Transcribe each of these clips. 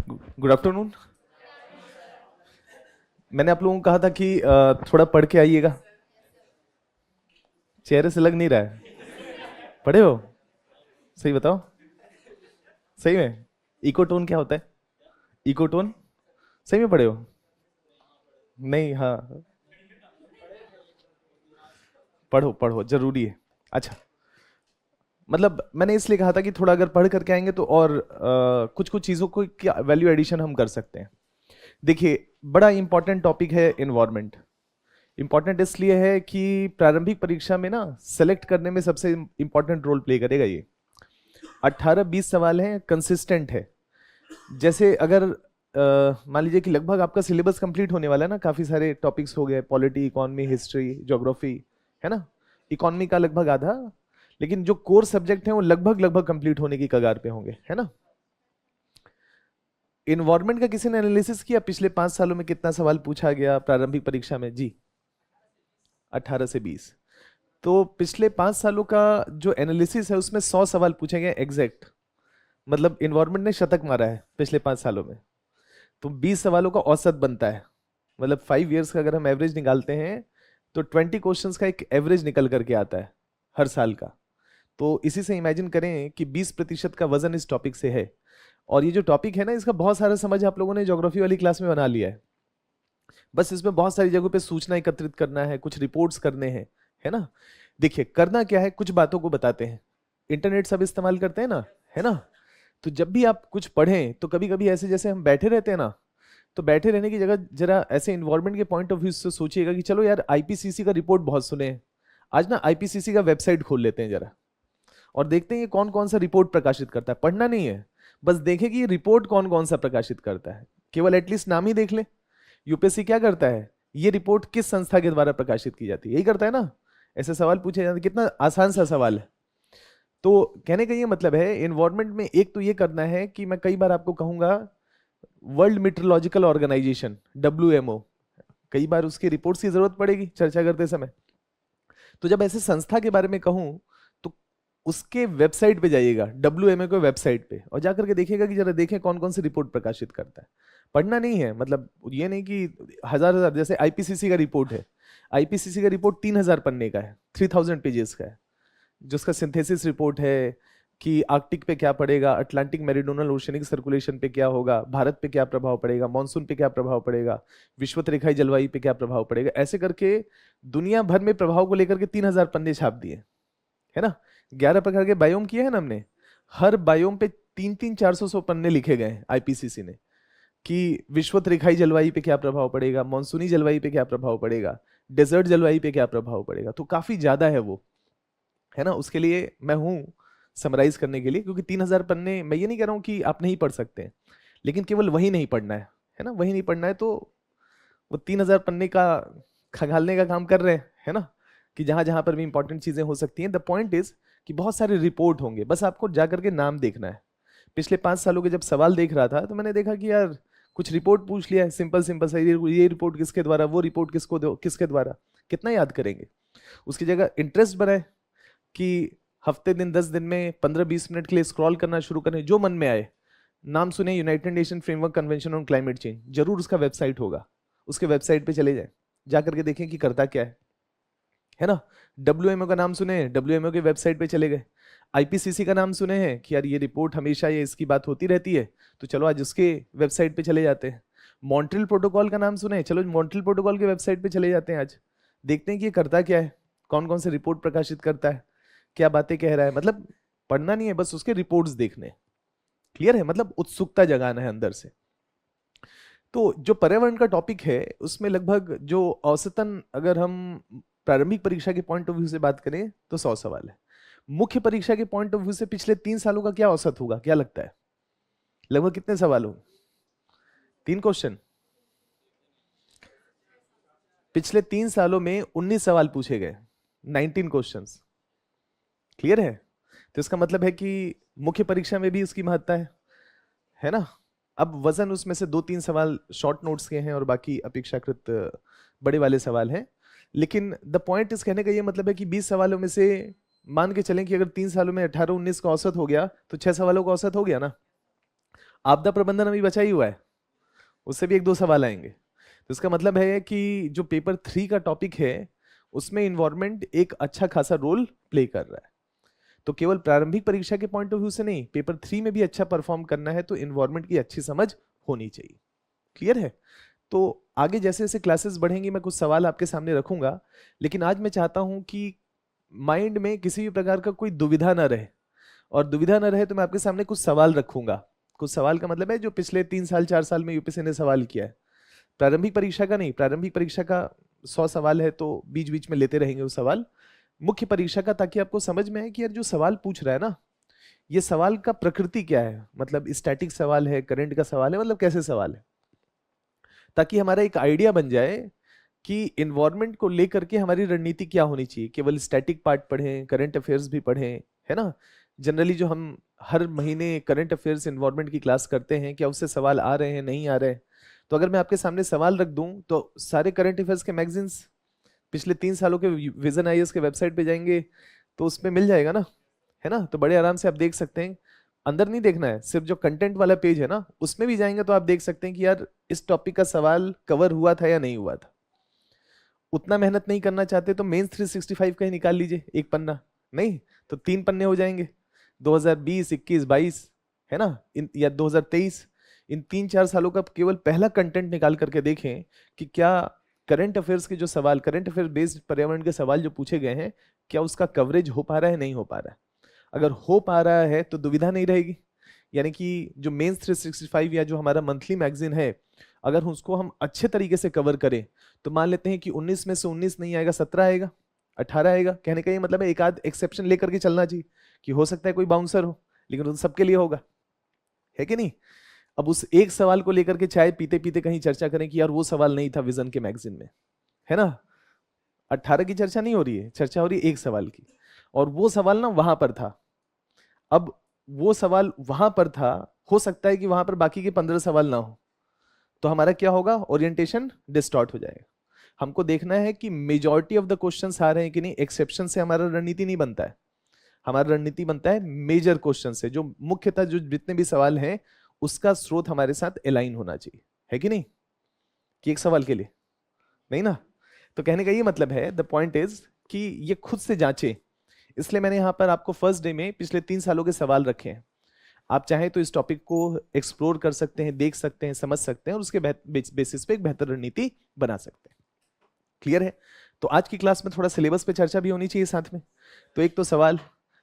Good afternoon. मैंने आप लोगों को कहा था कि थोड़ा पढ़ के आइएगा। चेहरे से लग नहीं रहा है। पढ़े हो? सही बताओ। सही में? इको टोन क्या होता है? इको टोन सही में पढ़े हो? नहीं, हाँ। पढ़ो पढ़ो, जरूरी है। अच्छा, मतलब मैंने इसलिए कहा था कि थोड़ा अगर पढ़ करके आएंगे तो और कुछ कुछ चीज़ों को क्या वैल्यू एडिशन हम कर सकते हैं। देखिए, बड़ा इंपॉर्टेंट टॉपिक है इन्वायरमेंट। इंपॉर्टेंट इसलिए है कि प्रारंभिक परीक्षा में ना सेलेक्ट करने में सबसे इंपॉर्टेंट रोल प्ले करेगा ये। 18-20 सवाल हैं, कंसिस्टेंट है। जैसे अगर मान लीजिए कि लगभग आपका सिलेबस कंप्लीट होने वाला है ना, काफी सारे टॉपिक्स हो गए, पॉलिटी, इकोनॉमी, हिस्ट्री, ज्योग्राफी, है ना। इकोनॉमी का लगभग आधा, लेकिन जो कोर सब्जेक्ट हैं वो लगभग लगभग कंप्लीट होने की कगार पे होंगे, है ना। इन्वायरमेंट का किसी ने एनालिसिस किया पिछले 5 सालों में कितना सवाल पूछा गया प्रारंभिक परीक्षा में? जी, 18 से 20। तो पिछले 5 सालों का जो एनालिसिस है उसमें 100 सवाल पूछे गए एग्जैक्ट। मतलब इन्वायरमेंट ने शतक मारा है पिछले 5 सालों में। तो 20 सवालों का औसत बनता है। मतलब 5 ईयर्स का अगर हम एवरेज निकालते हैं तो 20 क्वेश्चंस का एक एवरेज निकल करके आता है हर साल का। तो इसी से इमेजिन करें कि 20% का वजन इस टॉपिक से है। और ये जो टॉपिक है ना, इसका बहुत सारा समझ आप लोगों ने ज्योग्राफी वाली क्लास में बना लिया है। बस इसमें बहुत सारी जगहों पे सूचना एकत्रित करना है, कुछ रिपोर्ट्स करने हैं, है ना। देखिए, करना क्या है, कुछ बातों को बताते हैं। इंटरनेट सब इस्तेमाल करते हैं ना, है ना। तो जब भी आप कुछ पढ़ें तो कभी कभी ऐसे जैसे हम बैठे रहते हैं ना, तो बैठे रहने की जगह जरा ऐसे इन्वायरमेंट के पॉइंट ऑफ व्यू से सोचिएगा कि चलो यार, आईपीसीसी का रिपोर्ट बहुत सुने हैं, आज ना आईपीसीसी का वेबसाइट खोल लेते हैं जरा, और देखते हैं ये कौन कौन सा रिपोर्ट प्रकाशित करता है। पढ़ना नहीं है, बस देखें कि ये रिपोर्ट कौन कौन सा प्रकाशित करता है। केवल एटलीस्ट नाम ही देख ले। यूपीएससी क्या करता है, ये रिपोर्ट किस संस्था के द्वारा प्रकाशित की जाती है, यही करता है ना। ऐसे सवाल पूछे जाते हैं, कितना आसान सा सवाल है। तो कहने का ये मतलब है, इन्वायरमेंट में एक तो ये करना है कि मैं कई बार आपको कहूंगा, वर्ल्ड मीटरोलॉजिकल ऑर्गेनाइजेशन, WMO, कई बार उसकी रिपोर्ट्स की जरूरत पड़ेगी चर्चा करते समय। तो जब ऐसे संस्था के बारे में कहूं तो उसके वेबसाइट पे जाइएगा, WMO के वेबसाइट पे, और जाकर के देखिएगा कि जरा देखें कौन कौन सी रिपोर्ट प्रकाशित करता है। पढ़ना नहीं है, मतलब ये नहीं कि हजार हजार, जैसे आईपीसीसी का रिपोर्ट है। आईपीसीसी का रिपोर्ट 3000 पन्ने का है, 3000 पेजेस का है, जिसका सिंथेसिस रिपोर्ट है कि आर्कटिक पे क्या पड़ेगा, अटलांटिक मेरीडोनल ओशनिक सर्कुलेशन पे क्या होगा, भारत पे क्या प्रभाव पड़ेगा, मानसून पे क्या प्रभाव पड़ेगा, विश्वत रेखाई जलवायु पे क्या प्रभाव पड़ेगा, ऐसे करके दुनिया भर में प्रभाव को लेकर के 3000 पन्ने छाप दिए, है ना। 11 प्रकार के बायोम किए हैं ना हमने। हर बायोम पे 300-400 पन्ने लिखे गए हैं आईपीसीसी ने, कि विश्वत रेखाई जलवायु पे क्या प्रभाव पड़ेगा, मानसूनी जलवायु पे क्या प्रभाव पड़ेगा, डेजर्ट जलवायु पे क्या प्रभाव पड़ेगा। तो काफी ज्यादा है वो, है ना। उसके लिए मैं हूं समराइज करने के लिए, क्योंकि 3000 पन्ने, मैं ये नहीं कह रहा हूं कि आप नहीं पढ़ सकते हैं, लेकिन केवल वही नहीं पढ़ना है ना, वही नहीं पढ़ना है। तो वो 3000 पन्ने का खंगालने का काम कर रहे हैं, है ना, कि जहां जहां पर भी इंपॉर्टेंट चीजें हो सकती हैं। द पॉइंट इज कि बहुत सारे रिपोर्ट होंगे, बस आपको जाकर के नाम देखना है। पिछले 5 सालों के जब सवाल देख रहा था तो मैंने देखा कि यार, कुछ रिपोर्ट पूछ लिया है, सिंपल सिंपल सा, ये रिपोर्ट किसके द्वारा, वो रिपोर्ट किसके द्वारा, कितना याद करेंगे। उसकी जगह इंटरेस्ट बनाए कि हफ्ते दिन 10 दिन में 15-20 मिनट के लिए स्क्रॉल करना शुरू करें, जो मन में आए। नाम सुने, United nation framework convention on climate change, जरूर उसका वेबसाइट होगा, उसके वेबसाइट पे चले जाएं, जाकर के देखें कि करता क्या है ना। WMO का नाम सुने, WMO के वेबसाइट पे चले गए। आईपीसीसी का नाम सुने हैं कि यार ये रिपोर्ट हमेशा ये इसकी बात होती रहती है, तो चलो आज उसके वेबसाइट पे चले जाते हैं। मॉन्ट्रियल प्रोटोकॉल का नाम सुने, चलो मॉन्ट्रियल प्रोटोकॉल के वेबसाइट पे चले जाते हैं, आज देखते हैं कि ये करता क्या है, कौन कौन से रिपोर्ट प्रकाशित करता है, क्या बातें कह रहा है। मतलब पढ़ना नहीं है, बस उसके रिपोर्ट्स देखने। क्लियर है, मतलब उत्सुकता जगाना है अंदर से। तो जो पर्यावरण का टॉपिक है उसमें लगभग जो औसतन, अगर हम प्रारंभिक परीक्षा के पॉइंट ऑफ व्यू से बात करें तो 100 सवाल है। मुख्य परीक्षा के पॉइंट ऑफ व्यू से पिछले 3 सालों का क्या औसत होगा, क्या लगता है? लगभग कितने सवाल हो? 3 क्वेश्चन। पिछले 3 सालों में 19 सवाल पूछे गए, 19 क्वेश्चंस। क्लियर है। तो इसका मतलब है कि मुख्य परीक्षा में भी उसकी महत्ता है ना। अब वजन उसमें से 2-3 सवाल शॉर्ट नोट्स के हैं और बाकी अपेक्षाकृत बड़े वाले सवाल हैं। लेकिन द पॉइंट इस कहने का ये मतलब है कि 20 सवालों में से मान के चलें कि अगर 3 सालों में 18-19 का औसत हो गया तो 6 सवालों का औसत हो गया ना। आपदा प्रबंधन अभी बचा ही हुआ है, उससे भी एक दो सवाल आएंगे। तो इसका मतलब है कि जो पेपर 3 का टॉपिक है उसमें इन्वायरमेंट एक अच्छा खासा रोल प्ले कर रहा है। तो केवल प्रारंभिक परीक्षा के पॉइंट ऑफ व्यू से नहीं, पेपर 3 में भी अच्छा परफॉर्म करना है तो इन्वायरमेंट की अच्छी समझ होनी चाहिए। क्लियर है? तो आगे जैसे जैसे क्लासेस बढ़ेंगी मैं कुछ सवाल आपके सामने रखूंगा, लेकिन आज मैं चाहता हूं कि माइंड में किसी भी प्रकार का कोई दुविधा ना रहे, और दुविधा ना रहे तो मैं आपके सामने कुछ सवाल रखूंगा। कुछ सवाल का मतलब है जो पिछले 3 साल 4 साल में यूपीएससी ने सवाल किया है, प्रारंभिक परीक्षा का नहीं। प्रारंभिक परीक्षा का 100 सवाल है तो बीच बीच में लेते रहेंगे वो सवाल, मुख्य परीक्षा का, ताकि आपको समझ में आए कि यार जो सवाल पूछ रहा है ना, ये सवाल का प्रकृति क्या है, मतलब स्टैटिक सवाल है, करंट का सवाल है, मतलब कैसे सवाल है, ताकि हमारा एक आइडिया बन जाए कि इन्वायरमेंट को लेकर के हमारी रणनीति क्या होनी चाहिए। केवल स्टैटिक पार्ट पढ़ें, करंट अफेयर्स भी पढ़ें, है ना। जनरली जो हम हर महीने करंट अफेयर्स इन्वायरमेंट की क्लास करते हैं, क्या उससे सवाल आ रहे हैं, नहीं आ रहे हैं? तो अगर मैं आपके सामने सवाल रख दूं तो सारे करंट अफेयर्स के मैगजीन्स पिछले 3 सालों के विजन आईएएस के वेबसाइट पे जाएंगे तो उसमें मिल जाएगा ना, है ना। तो बड़े आराम से आप देख सकते हैं, अंदर नहीं देखना है, सिर्फ जो कंटेंट वाला पेज है ना उसमें भी जाएंगे तो आप देख सकते हैं कि यार इस टॉपिक का सवाल कवर हुआ था या नहीं हुआ था। उतना मेहनत नहीं करना चाहते तो मेंस 365 का ही निकाल लीजिए एक पन्ना, नहीं तो 3 पन्ने हो जाएंगे, 2020 21 22, है ना, या 2023। इन 3 4 सालों का केवल पहला कंटेंट निकाल करके देखें कि क्या करंट अफेयर्स के जो सवाल, करंट अफेयर बेस्ड पर्यावरण के सवाल जो पूछे गए हैं, क्या उसका कवरेज हो पा रहा है, नहीं हो पा रहा है। अगर हो पा रहा है तो दुविधा नहीं रहेगी, यानी कि जो मेंस 365 या जो हमारा मंथली मैगजीन है, अगर उसको हम अच्छे तरीके से कवर करें तो मान लेते हैं कि 19 में से 19 नहीं आएगा, 17 आएगा, 18 आएगा। कहने का ये मतलब है एक आध एक्सेप्शन लेकर के चलना चाहिए कि हो सकता है कोई बाउंसर हो, लेकिन वो तो सबके लिए होगा, है कि नहीं। अब उस एक सवाल को लेकर के चाय पीते पीते कहीं चर्चा करें कि यार वो सवाल नहीं था विजन के मैगजीन में, है ना। 18 की चर्चा नहीं हो रही है, चर्चा हो रही है एक सवाल की, और वो सवाल ना वहां पर था। अब वो सवाल वहां पर था, हो सकता है कि वहां पर बाकी के 15 सवाल ना हो, तो हमारा क्या होगा, ओरिएंटेशन डिस्टॉर्ट हो जाएगा। हमको देखना है कि मेजॉरिटी ऑफ द क्वेश्चंस आ रहे हैं कि नहीं, एक्सेप्शन से हमारा रणनीति नहीं बनता है। हमारा रणनीति बनता है मेजर क्वेश्चन से, जो मुख्यतः जो जितने भी सवाल हैं उसका स्रोत हमारे साथ अलाइन होना चाहिए, है कि नहीं, कि एक सवाल के लिए नहीं ना। तो कहने का ये मतलब है, द पॉइंट इज कि ये खुद से जांचें। इसलिए मैंने यहाँ पर आपको फर्स्ट डे में पिछले 3 सालों के सवाल रखे हैं। आप चाहें तो इस टॉपिक को एक्सप्लोर कर सकते हैं, देख सकते हैं, समझ सकते हैं, और उसके बेसिस पे एक बेहतर रणनीति बना सकते हैं। क्लियर है? तो आज की क्लास में थोड़ा सिलेबस पे चर्चा भी होनी चाहिए साथ में। तो एक तो सवाल,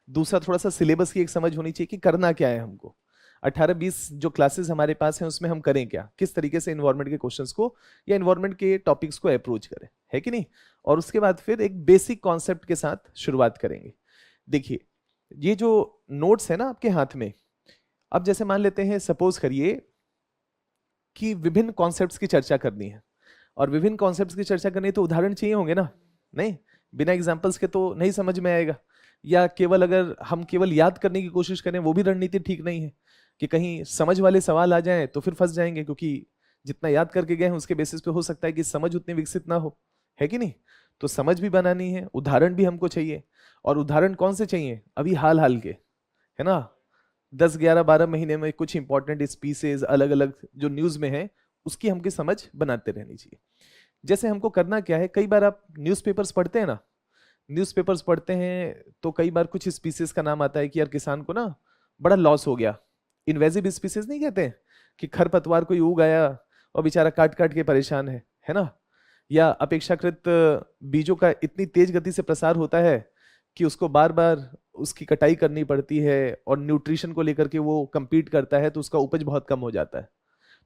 दूसरा थोड़ा सा सिलेबस की एक समझ होनी चाहिए कि करना क्या है हमको। 18-20 जो क्लासेस हमारे पास हैं उसमें हम करें क्या, किस तरीके से इन्वायरमेंट के क्वेश्चंस को या इन्वायरमेंट के टॉपिक्स को अप्रोच करें, है कि नहीं। और उसके बाद फिर एक बेसिक कॉन्सेप्ट के साथ शुरुआत करेंगे। देखिए, ये जो नोट्स है ना आपके हाथ में, अब जैसे मान लेते हैं, सपोज करिए कि विभिन्न कॉन्सेप्ट्स की चर्चा करनी है, और विभिन्न कॉन्सेप्ट्स की चर्चा करनी है तो उदाहरण चाहिए होंगे ना, नहीं बिना एग्जांपल्स के तो नहीं समझ में आएगा। या केवल अगर हम केवल याद करने की कोशिश करें वो भी रणनीति ठीक नहीं है, कि कहीं समझ वाले सवाल आ जाएं तो फिर फंस जाएंगे, क्योंकि जितना याद करके गए हैं उसके बेसिस पे हो सकता है कि समझ उतनी विकसित ना हो, है कि नहीं। तो समझ भी बनानी है, उदाहरण भी हमको चाहिए, और उदाहरण कौन से चाहिए, अभी हाल हाल के, है ना। 10 11 12 महीने में कुछ इंपॉर्टेंट स्पीसीज अलग अलग जो न्यूज में है उसकी हमकी समझ बनाते रहनी चाहिए। जैसे हमको करना क्या है, कई बार आप न्यूज़पेपर्स पढ़ते हैं ना, न्यूज़पेपर्स पढ़ते हैं तो कई बार कुछ स्पीसीज का नाम आता है कि यार किसान को ना बड़ा लॉस हो गया। इन्वेजिव स्पीसीज नहीं कहते हैं कि खरपतवार कोई उग आया और बेचारा काट काट के परेशान है ना। या अपेक्षाकृत बीजों का इतनी तेज गति से प्रसार होता है कि उसको बार बार उसकी कटाई करनी पड़ती है, और न्यूट्रिशन को लेकर के वो compete करता है तो उसका उपज बहुत कम हो जाता है।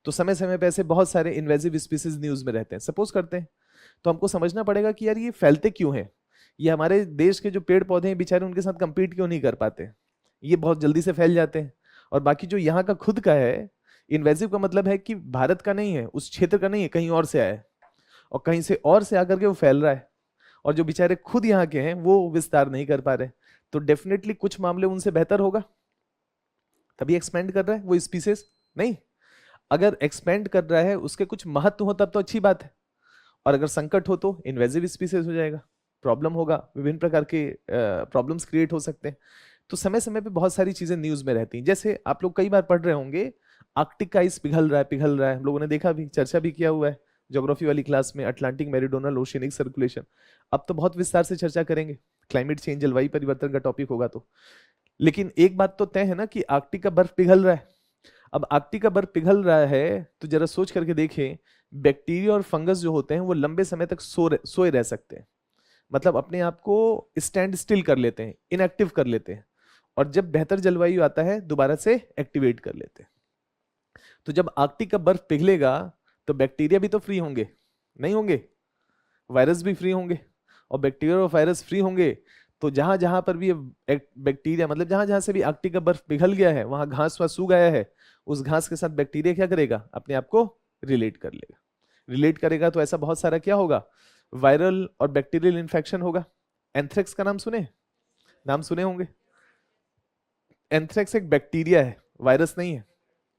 तो समय समय पे ऐसे बहुत सारे इन्वेजिव स्पीसीज न्यूज में रहते हैं, सपोज करते हैं। तो हमको समझना पड़ेगा कि यार ये फैलते क्यों हैं, ये हमारे देश के जो पेड़ पौधे हैं बेचारे उनके साथ compete क्यों नहीं कर पाते, ये बहुत जल्दी से फैल जाते हैं। और बाकी जो यहाँ का खुद का है, इन्वेजिव का मतलब है कि भारत का नहीं है, उस क्षेत्र का नहीं है, कहीं और से आया है, और कहीं से और से आकर के वो फैल रहा है, और जो बेचारे खुद यहाँ के हैं वो विस्तार नहीं कर पा रहे। तो डेफिनेटली कुछ मामले उनसे बेहतर होगा, तभी एक्सपेंड कर रहा है वो स्पीसीज, नहीं। अगर एक्सपेंड कर रहा है उसके कुछ महत्व हो तब तो अच्छी बात है, और अगर संकट हो तो इन्वेजिव स्पीसीज हो जाएगा, प्रॉब्लम होगा, विभिन्न प्रकार के प्रॉब्लम्स क्रिएट हो सकते हैं। तो समय समय पे बहुत सारी चीजें न्यूज में रहती हैं। जैसे आप लोग कई बार पढ़ रहे होंगे, आर्कटिक का आइस पिघल रहा है, हम लोगों ने देखा भी, चर्चा भी किया हुआ है ज्योग्राफी वाली क्लास में, अटलांटिक मेरीडोनल ओशियनिक सर्कुलेशन। अब तो बहुत विस्तार से चर्चा करेंगे, क्लाइमेट चेंज जलवायु परिवर्तन का टॉपिक होगा तो। लेकिन एक बात तो तय है ना कि आर्कटिक का बर्फ पिघल रहा है। अब आर्कटिक का बर्फ पिघल रहा है तो जरा सोच करके देखें, बैक्टीरिया और फंगस जो होते हैं वो लंबे समय तक सोए रह सकते हैं, मतलब अपने आप को स्टैंड स्टिल कर लेते हैं, इनएक्टिव कर लेते हैं, और जब बेहतर जलवायु आता है दोबारा से एक्टिवेट कर लेते हैं। तो जब आर्कटिक का बर्फ पिघलेगा तो बैक्टीरिया भी तो फ्री होंगे, नहीं होंगे? वायरस भी फ्री होंगे, और बैक्टीरिया और वायरस फ्री होंगे तो जहां जहां पर भी बैक्टीरिया, मतलब जहां जहां से भी आर्कटिक का बर्फ पिघल गया है वहां घास वास सूख गया है, उस घास के साथ बैक्टीरिया क्या करेगा, अपने आप को रिलेट कर लेगा। रिलेट करेगा तो ऐसा बहुत सारा क्या होगा, वायरल और बैक्टीरियल इन्फेक्शन होगा। एंथ्रेक्स का नाम सुने, नाम सुने होंगे। एंथ्रेक्स एक बैक्टीरिया है, वायरस नहीं है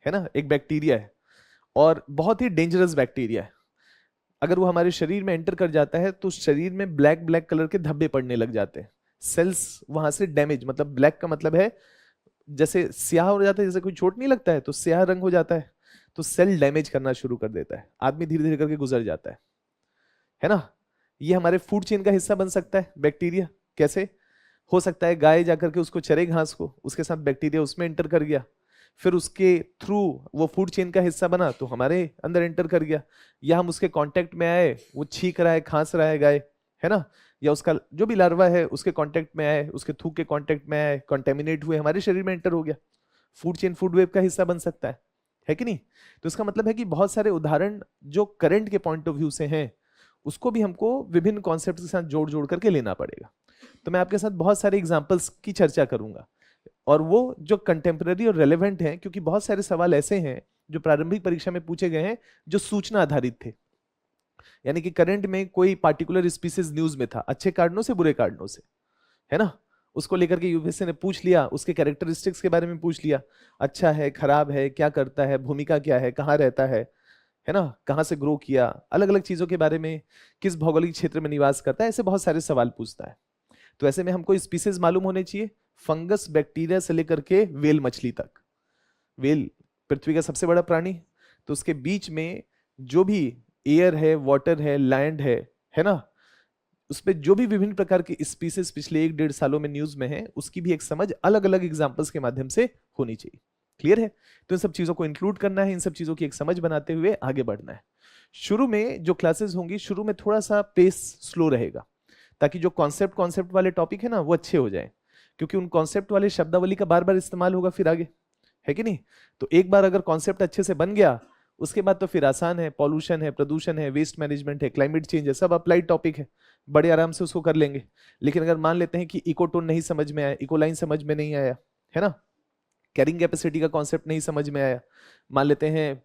ना, एक बैक्टीरिया है और बहुत ही डेंजरस बैक्टीरिया है। अगर वो हमारे शरीर में एंटर कर जाता है तो शरीर में ब्लैक ब्लैक कलर के धब्बे पड़ने लग जाते हैं, सेल्स वहां से डैमेज, मतलब ब्लैक का मतलब है जैसे स्याह हो जाता है, जैसे कोई चोट नहीं लगता है तो स्याह रंग हो जाता है, तो सेल डैमेज करना शुरू कर देता है, आदमी धीरे धीरे करके गुजर जाता है ना। ये हमारे फूड चेन का हिस्सा बन सकता है बैक्टीरिया। कैसे हो सकता है, गाय जाकर के उसको चरे घास को, उसके साथ बैक्टीरिया उसमें एंटर कर गया, फिर उसके थ्रू वो फूड चेन का हिस्सा बना तो हमारे अंदर एंटर कर गया, या हम उसके कांटेक्ट में आए, वो छींक रहा है खांस रहा है गाय, है ना, या उसका जो भी लार्वा है उसके कांटेक्ट में आए, उसके थूक के कांटेक्ट में आए, कंटेमिनेट हुए, हमारे शरीर में एंटर हो गया, फूड चेन फूड वेब का हिस्सा बन सकता है कि नहीं? तो इसका मतलब है कि बहुत सारे उदाहरण जो करंट के पॉइंट ऑफ व्यू से हैं उसको भी हमको विभिन्न कॉन्सेप्ट के साथ जोड़ जोड़ करके लेना पड़ेगा। तो मैं आपके साथ बहुत सारे एग्जांपल्स की चर्चा करूंगा, और वो जो कंटेम्पररी और रेलेवेंट हैं, क्योंकि बहुत सारे सवाल ऐसे हैं जो प्रारंभिक परीक्षा में पूछे गए हैं जो सूचना आधारित थे, यानी कि करंट में कोई पार्टिकुलर स्पीसीज न्यूज में था, अच्छे कारणों से बुरे कारणों से, है ना, उसको लेकर के यूपीएससी ने पूछ लिया, उसके कैरेक्टरिस्टिक्स के बारे में पूछ लिया, अच्छा है खराब है, क्या करता है, भूमिका क्या है, कहाँ रहता है ना, कहाँ से ग्रो किया, अलग अलग चीजों के बारे में, किस भौगोलिक क्षेत्र में निवास करता है, ऐसे बहुत सारे सवाल पूछता है। तो ऐसे में हमको स्पीसीज मालूम होने चाहिए, फंगस बैक्टीरिया से लेकर के वेल मछली तक। वेल पृथ्वी का सबसे बड़ा प्राणी, तो उसके बीच में जो भी एयर है, वाटर है, लैंड है ना, उसपे जो भी विभिन्न प्रकार की स्पीसीज पिछले 1-1.5 सालों में न्यूज में है, उसकी भी एक समझ अलग अलग एग्जांपल्स के माध्यम से होनी चाहिए। क्लियर है? तो इन सब चीजों को इंक्लूड करना है, इन सब चीजों की एक समझ बनाते हुए आगे बढ़ना है। शुरू में जो क्लासेस होंगी, शुरू में थोड़ा सा पेस स्लो रहेगा, ताकि जो कॉन्सेप्ट वाले टॉपिक है ना वो अच्छे हो जाए, क्योंकि उन कॉन्सेप्ट वाले शब्दावली का बार बार इस्तेमाल होगा फिर आगे, है कि नहीं? तो एक बार अगर कॉन्सेप्ट अच्छे से बन गया, उसके बाद तो फिर आसान है, पॉल्यूशन है, प्रदूषण है, वेस्ट मैनेजमेंट है, क्लाइमेट चेंज है, सब अप्लाइड टॉपिक है, बड़े आराम से उसको कर लेंगे। लेकिन अगर मान लेते हैं कि इकोटोन नहीं समझ में आया, इकोलाइन समझ में नहीं आया, है ना, कैरिंग कैपेसिटी का कॉन्सेप्ट नहीं समझ में आया, मान लेते हैं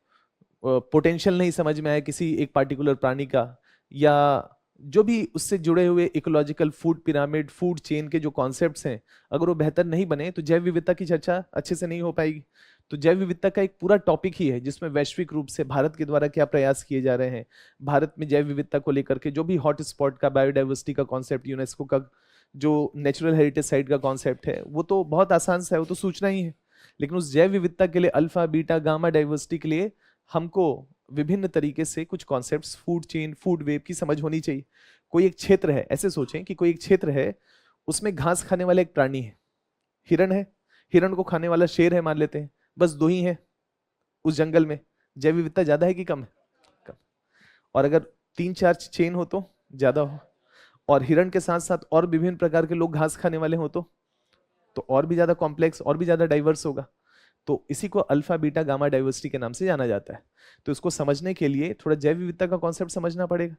पोटेंशियल नहीं समझ में आया किसी एक पार्टिकुलर प्राणी का, या जो भी उससे जुड़े हुए ecological food pyramid, food chain के जो कॉन्सेप्ट्स हैं, अगर वो बेहतर नहीं बने तो जैव विविधता की चर्चा अच्छे से नहीं हो पाएगी। तो जैव विविधता का एक पूरा टॉपिक ही है जिसमें वैश्विक रूप से भारत के द्वारा क्या प्रयास किए जा रहे हैं, भारत में जैव विविधता को लेकर के जो भी हॉट स्पॉट का, बायोडाइवर्सिटी का कॉन्सेप्ट, यूनेस्को का जो नेचुरल हेरिटेज साइट का कॉन्सेप्ट है, वो तो बहुत आसान सा है, वो तो सूचना ही है। लेकिन उस जैव विविधता के लिए, अल्फा बीटा गामा डाइवर्सिटी के लिए हमको विभिन्न तरीके से कुछ concepts, food chain, food web की समझ होनी चाहिए। कोई एक क्षेत्र है, ऐसे सोचें कि कोई एक क्षेत्र है, उसमें घास खाने वाला एक प्राणी है, हिरण है, हिरण को खाने वाला शेर है मान लेते हैं, बस दो ही हैं उस जंगल में, जैव विविधता ज्यादा है कि कम है? कम। और अगर 3-4 चेन हो तो ज्यादा हो, और हिरण के साथ साथ और विभिन्न प्रकार के लोग घास खाने वाले हो तो और भी ज्यादा कॉम्प्लेक्स, और भी ज्यादा डाइवर्स होगा। तो इसी को अल्फा बीटा गामा डाइवर्सिटी के नाम से जाना जाता है। तो इसको समझने के लिए थोड़ा जैव विविधता का कॉन्सेप्ट समझना पड़ेगा,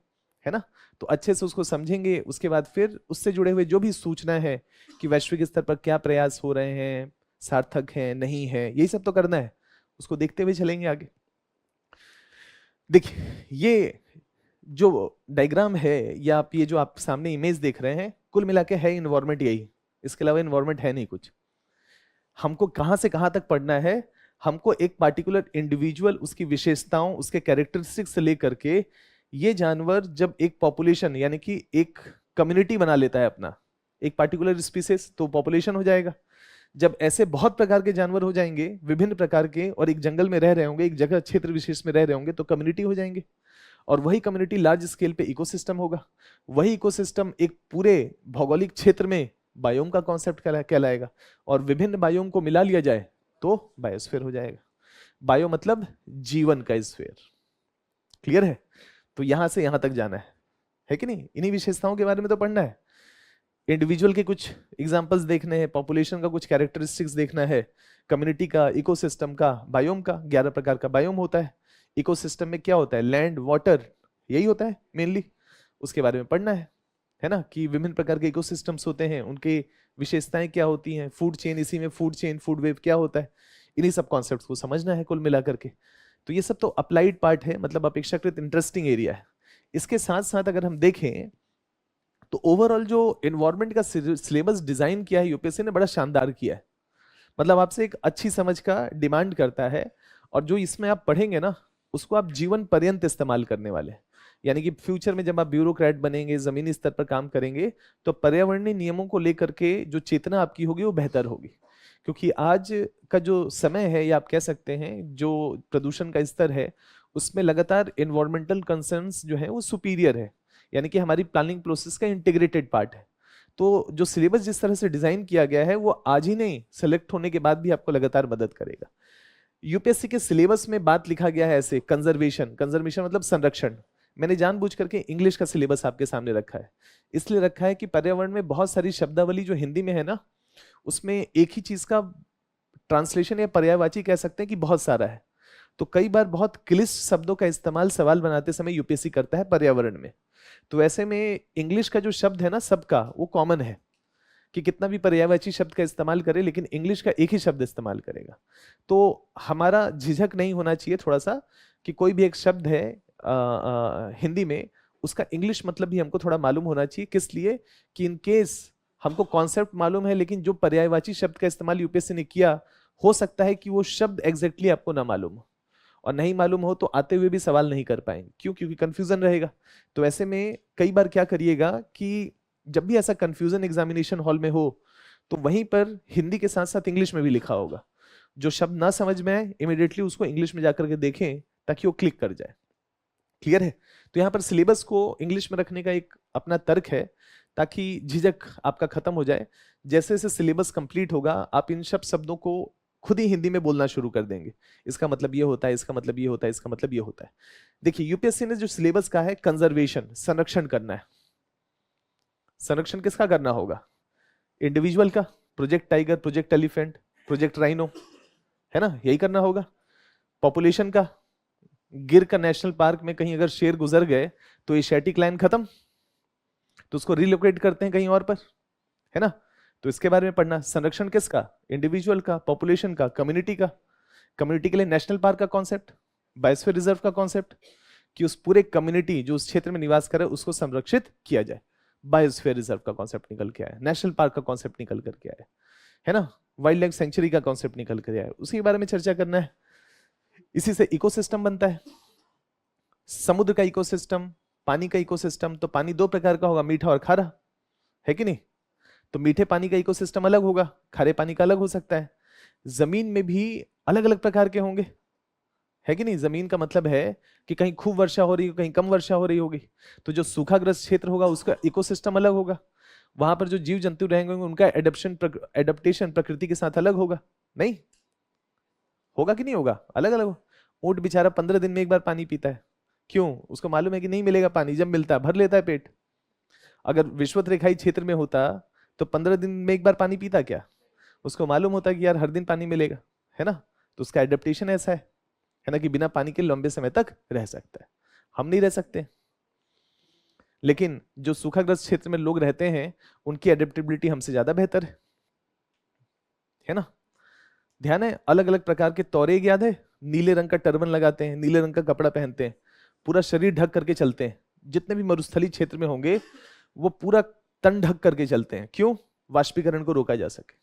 है ना। तो अच्छे से उसको समझेंगे, उसके बाद फिर उससे जुड़े हुए जो भी सूचना है कि वैश्विक स्तर पर क्या प्रयास हो रहे हैं, सार्थक है नहीं है, यही सब तो करना है, उसको देखते हुए चलेंगे आगे। देखिए ये जो डायग्राम है, या आप ये जो आप सामने इमेज देख रहे हैं, कुल मिला के है इन्वायरमेंट यही, इसके अलावा इन्वायरमेंट है नहीं कुछ। हमको कहां से कहां तक पढ़ना है, हमको एक पार्टिकुलर इंडिविजुअल, उसकी विशेषताओं, उसके कैरेक्टरिस्टिक्स से लेकर के, ये जानवर जब एक पॉपुलेशन यानी कि एक कम्युनिटी बना लेता है अपना, एक पार्टिकुलर स्पीसीज, तो पॉपुलेशन हो जाएगा। जब ऐसे बहुत प्रकार के जानवर हो जाएंगे विभिन्न प्रकार के, और एक जंगल में रह रहे होंगे, एक जगह क्षेत्र विशेष में रह रहे होंगे, तो कम्युनिटी हो जाएंगे, और वही कम्युनिटी लार्ज स्केल पे इकोसिस्टम होगा। वही इकोसिस्टम एक पूरे भौगोलिक क्षेत्र में बायोम का कॉन्सेप्ट कहलाएगा, और विभिन्न बायोम को मिला लिया जाए तो बायोस्फीयर हो जाएगा। बायो मतलब जीवन का स्फीयर। क्लियर है? तो यहां से यहां तक जाना है कि नहीं? इन्हीं विशेषताओं के बारे में तो पढ़ना है। इंडिविजुअल के कुछ एग्जांपल्स देखने हैं, पॉपुलेशन का कुछ कैरेक्टरिस्टिक्स देखना है, कम्युनिटी का, इकोसिस्टम का, बायोम का। 11 प्रकार का बायोम होता है। इकोसिस्टम में क्या होता है? लैंड, वाटर, यही होता है मेनली। उसके बारे में पढ़ना है ना, कि विभिन्न प्रकार के इकोसिस्टम्स होते हैं, उनके विशेषताएं क्या होती हैं, फूड चेन, इसी में फूड चेन, फूड वेव क्या होता है, इन्हीं सब कॉन्सेप्ट्स को समझना है कुल मिलाकर के। तो ये सब तो अप्लाइड पार्ट है, मतलब अपेक्षाकृत इंटरेस्टिंग एरिया है। इसके साथ साथ अगर हम देखें तो ओवरऑल जो एनवायरनमेंट का सिलेबस डिजाइन किया है यूपीएससी ने, बड़ा शानदार किया है। मतलब आपसे एक अच्छी समझ का डिमांड करता है, और जो इसमें आप पढ़ेंगे ना उसको आप जीवन पर्यंत इस्तेमाल करने वाले हैं। यानी कि फ्यूचर में जब आप ब्यूरोक्रेट बनेंगे, जमीनी स्तर पर काम करेंगे, तो पर्यावरणीय नियमों को लेकर के जो चेतना आपकी होगी वो बेहतर होगी। क्योंकि आज का जो समय है, या आप कह सकते हैं जो प्रदूषण का स्तर है, उसमें लगातार एनवायरमेंटल कंसर्न्स जो है वो सुपीरियर है। यानी कि हमारी प्लानिंग प्रोसेस का इंटीग्रेटेड पार्ट है। तो जो सिलेबस जिस तरह से डिजाइन किया गया है वो आज ही नहीं, सेलेक्ट होने के बाद भी आपको लगातार मदद करेगा। यूपीएससी के सिलेबस में बात लिखा गया है ऐसे, कंजर्वेशन, कंजर्वेशन मतलब संरक्षण। मैंने जानबूझ करके इंग्लिश का सिलेबस आपके सामने रखा है, इसलिए रखा है कि पर्यावरण में बहुत सारी शब्दावली जो हिंदी में है ना, उसमें एक ही चीज का ट्रांसलेशन या पर्यायवाची कह सकते हैं कि बहुत सारा है। तो कई बार बहुत क्लिष्ट शब्दों का इस्तेमाल सवाल बनाते समय यूपीएससी करता है पर्यावरण में। तो ऐसे में इंग्लिश का जो शब्द है ना सबका, वो कॉमन है कि कितना भी पर्यायवाची शब्द का इस्तेमाल करे, लेकिन इंग्लिश का एक ही शब्द इस्तेमाल करेगा। तो हमारा झिझक नहीं होना चाहिए थोड़ा सा कि कोई भी एक शब्द है हिंदी में, उसका इंग्लिश मतलब भी हमको थोड़ा मालूम होना चाहिए। किस लिए? कि इन केस हमको कॉन्सेप्ट मालूम है, लेकिन जो पर्यायवाची शब्द का इस्तेमाल यूपीएससी ने किया, हो सकता है कि वो शब्द एग्जैक्टली आपको ना मालूम हो, और नहीं मालूम हो तो आते हुए भी सवाल नहीं कर पाएंगे। क्यों? क्योंकि कंफ्यूजन रहेगा। तो ऐसे में कई बार क्या करिएगा कि जब भी ऐसा कंफ्यूजन एग्जामिनेशन हॉल में हो, तो वहीं पर हिंदी के साथ साथ इंग्लिश में भी लिखा होगा। जो शब्द ना समझ में आए, इमिडिएटली उसको इंग्लिश में जाकर के देखें ताकि वो क्लिक कर जाए। क्लियर है? तो यहाँ पर सिलेबस को इंग्लिश में रखने का एक अपना तर्क है, ताकि झिझक आपका खत्म हो जाए। जैसे जैसे सिलेबस कंप्लीट होगा, आप इन सब शब्दों को खुद ही हिंदी में बोलना शुरू कर देंगे। इसका मतलब ये होता है, इसका मतलब ये होता है, इसका मतलब ये होता है। देखिए यूपीएससी ने जो सिलेबस का है, कंजर्वेशन, संरक्षण करना है। संरक्षण किसका करना होगा? इंडिविजुअल का, project tiger, project elephant, project rhino, है ना, यही करना होगा। पॉपुलेशन का, गिर का नेशनल पार्क में कहीं अगर शेर गुजर गए तो एशियाटिक लाइन खत्म, तो उसको रिलोकेट करते हैं कहीं और पर, है ना। तो इसके बारे में पढ़ना। संरक्षण किसका? इंडिविजुअल का, पॉपुलेशन का, कम्युनिटी का। कम्युनिटी के लिए नेशनल पार्क का कॉन्सेप्ट, बायोस्फीयर रिजर्व का कॉन्सेप्ट, कि उस पूरे कम्युनिटी जो उस क्षेत्र में निवास करे उसको संरक्षित किया जाए। बायोस्फीयर रिजर्व का कॉन्सेप्ट निकल के आया, नेशनल पार्क का कॉन्सेप्ट निकल करके आया, है ना। वाइल्ड लाइफ सेंचुरी का कॉन्सेप्ट निकल कर आया, उसी के बारे में चर्चा करना है। इसी से इकोसिस्टम बनता है। समुद्र का इकोसिस्टम, पानी का इकोसिस्टम। तो पानी दो प्रकार का होगा, मीठा और खारा, है कि नहीं। तो मीठे पानी का इकोसिस्टम अलग होगा, खारे पानी का अलग हो सकता है। जमीन में भी अलग अलग प्रकार के होंगे, है कि नहीं। जमीन का मतलब है कि कहीं खूब वर्षा हो रही हो, कहीं कम वर्षा हो रही होगी। तो जो सूखाग्रस्त क्षेत्र होगा उसका इकोसिस्टम अलग होगा। वहां पर जो जीव जंतु रहेंगे उनका एडेप्टेशन प्रकृति के साथ अलग होगा। नहीं होगा कि नहीं होगा? अलग अलग हो। ऊंट बेचारा 15 दिन में एक बार पानी पीता है, क्यों? उसको मालूम है कि नहीं मिलेगा पानी, जब मिलता है भर लेता है पेट। अगर विषुवत रेखाई क्षेत्र में होता तो 15 दिन में एक बार पानी पीता क्या? उसको मालूम होता कि यार हर दिन पानी मिलेगा, है ना। तो उसका एडेप्टेशन ऐसा है ना, कि बिना पानी के लंबे समय तक रह सकता है। हम नहीं रह सकते। लेकिन जो सूखाग्रस्त क्षेत्र में लोग रहते हैं उनकी एडेप्टेबिलिटी हमसे ज्यादा बेहतर है ना। ध्यान है, अलग अलग प्रकार के तौरे याद है, नीले रंग का टर्बन लगाते हैं, नीले रंग का कपड़ा पहनते हैं, पूरा शरीर ढक करके चलते हैं। जितने भी मरुस्थलीय क्षेत्र में होंगे वो पूरा तन ढक करके चलते हैं, क्यों? वाष्पीकरण को रोका जा सके।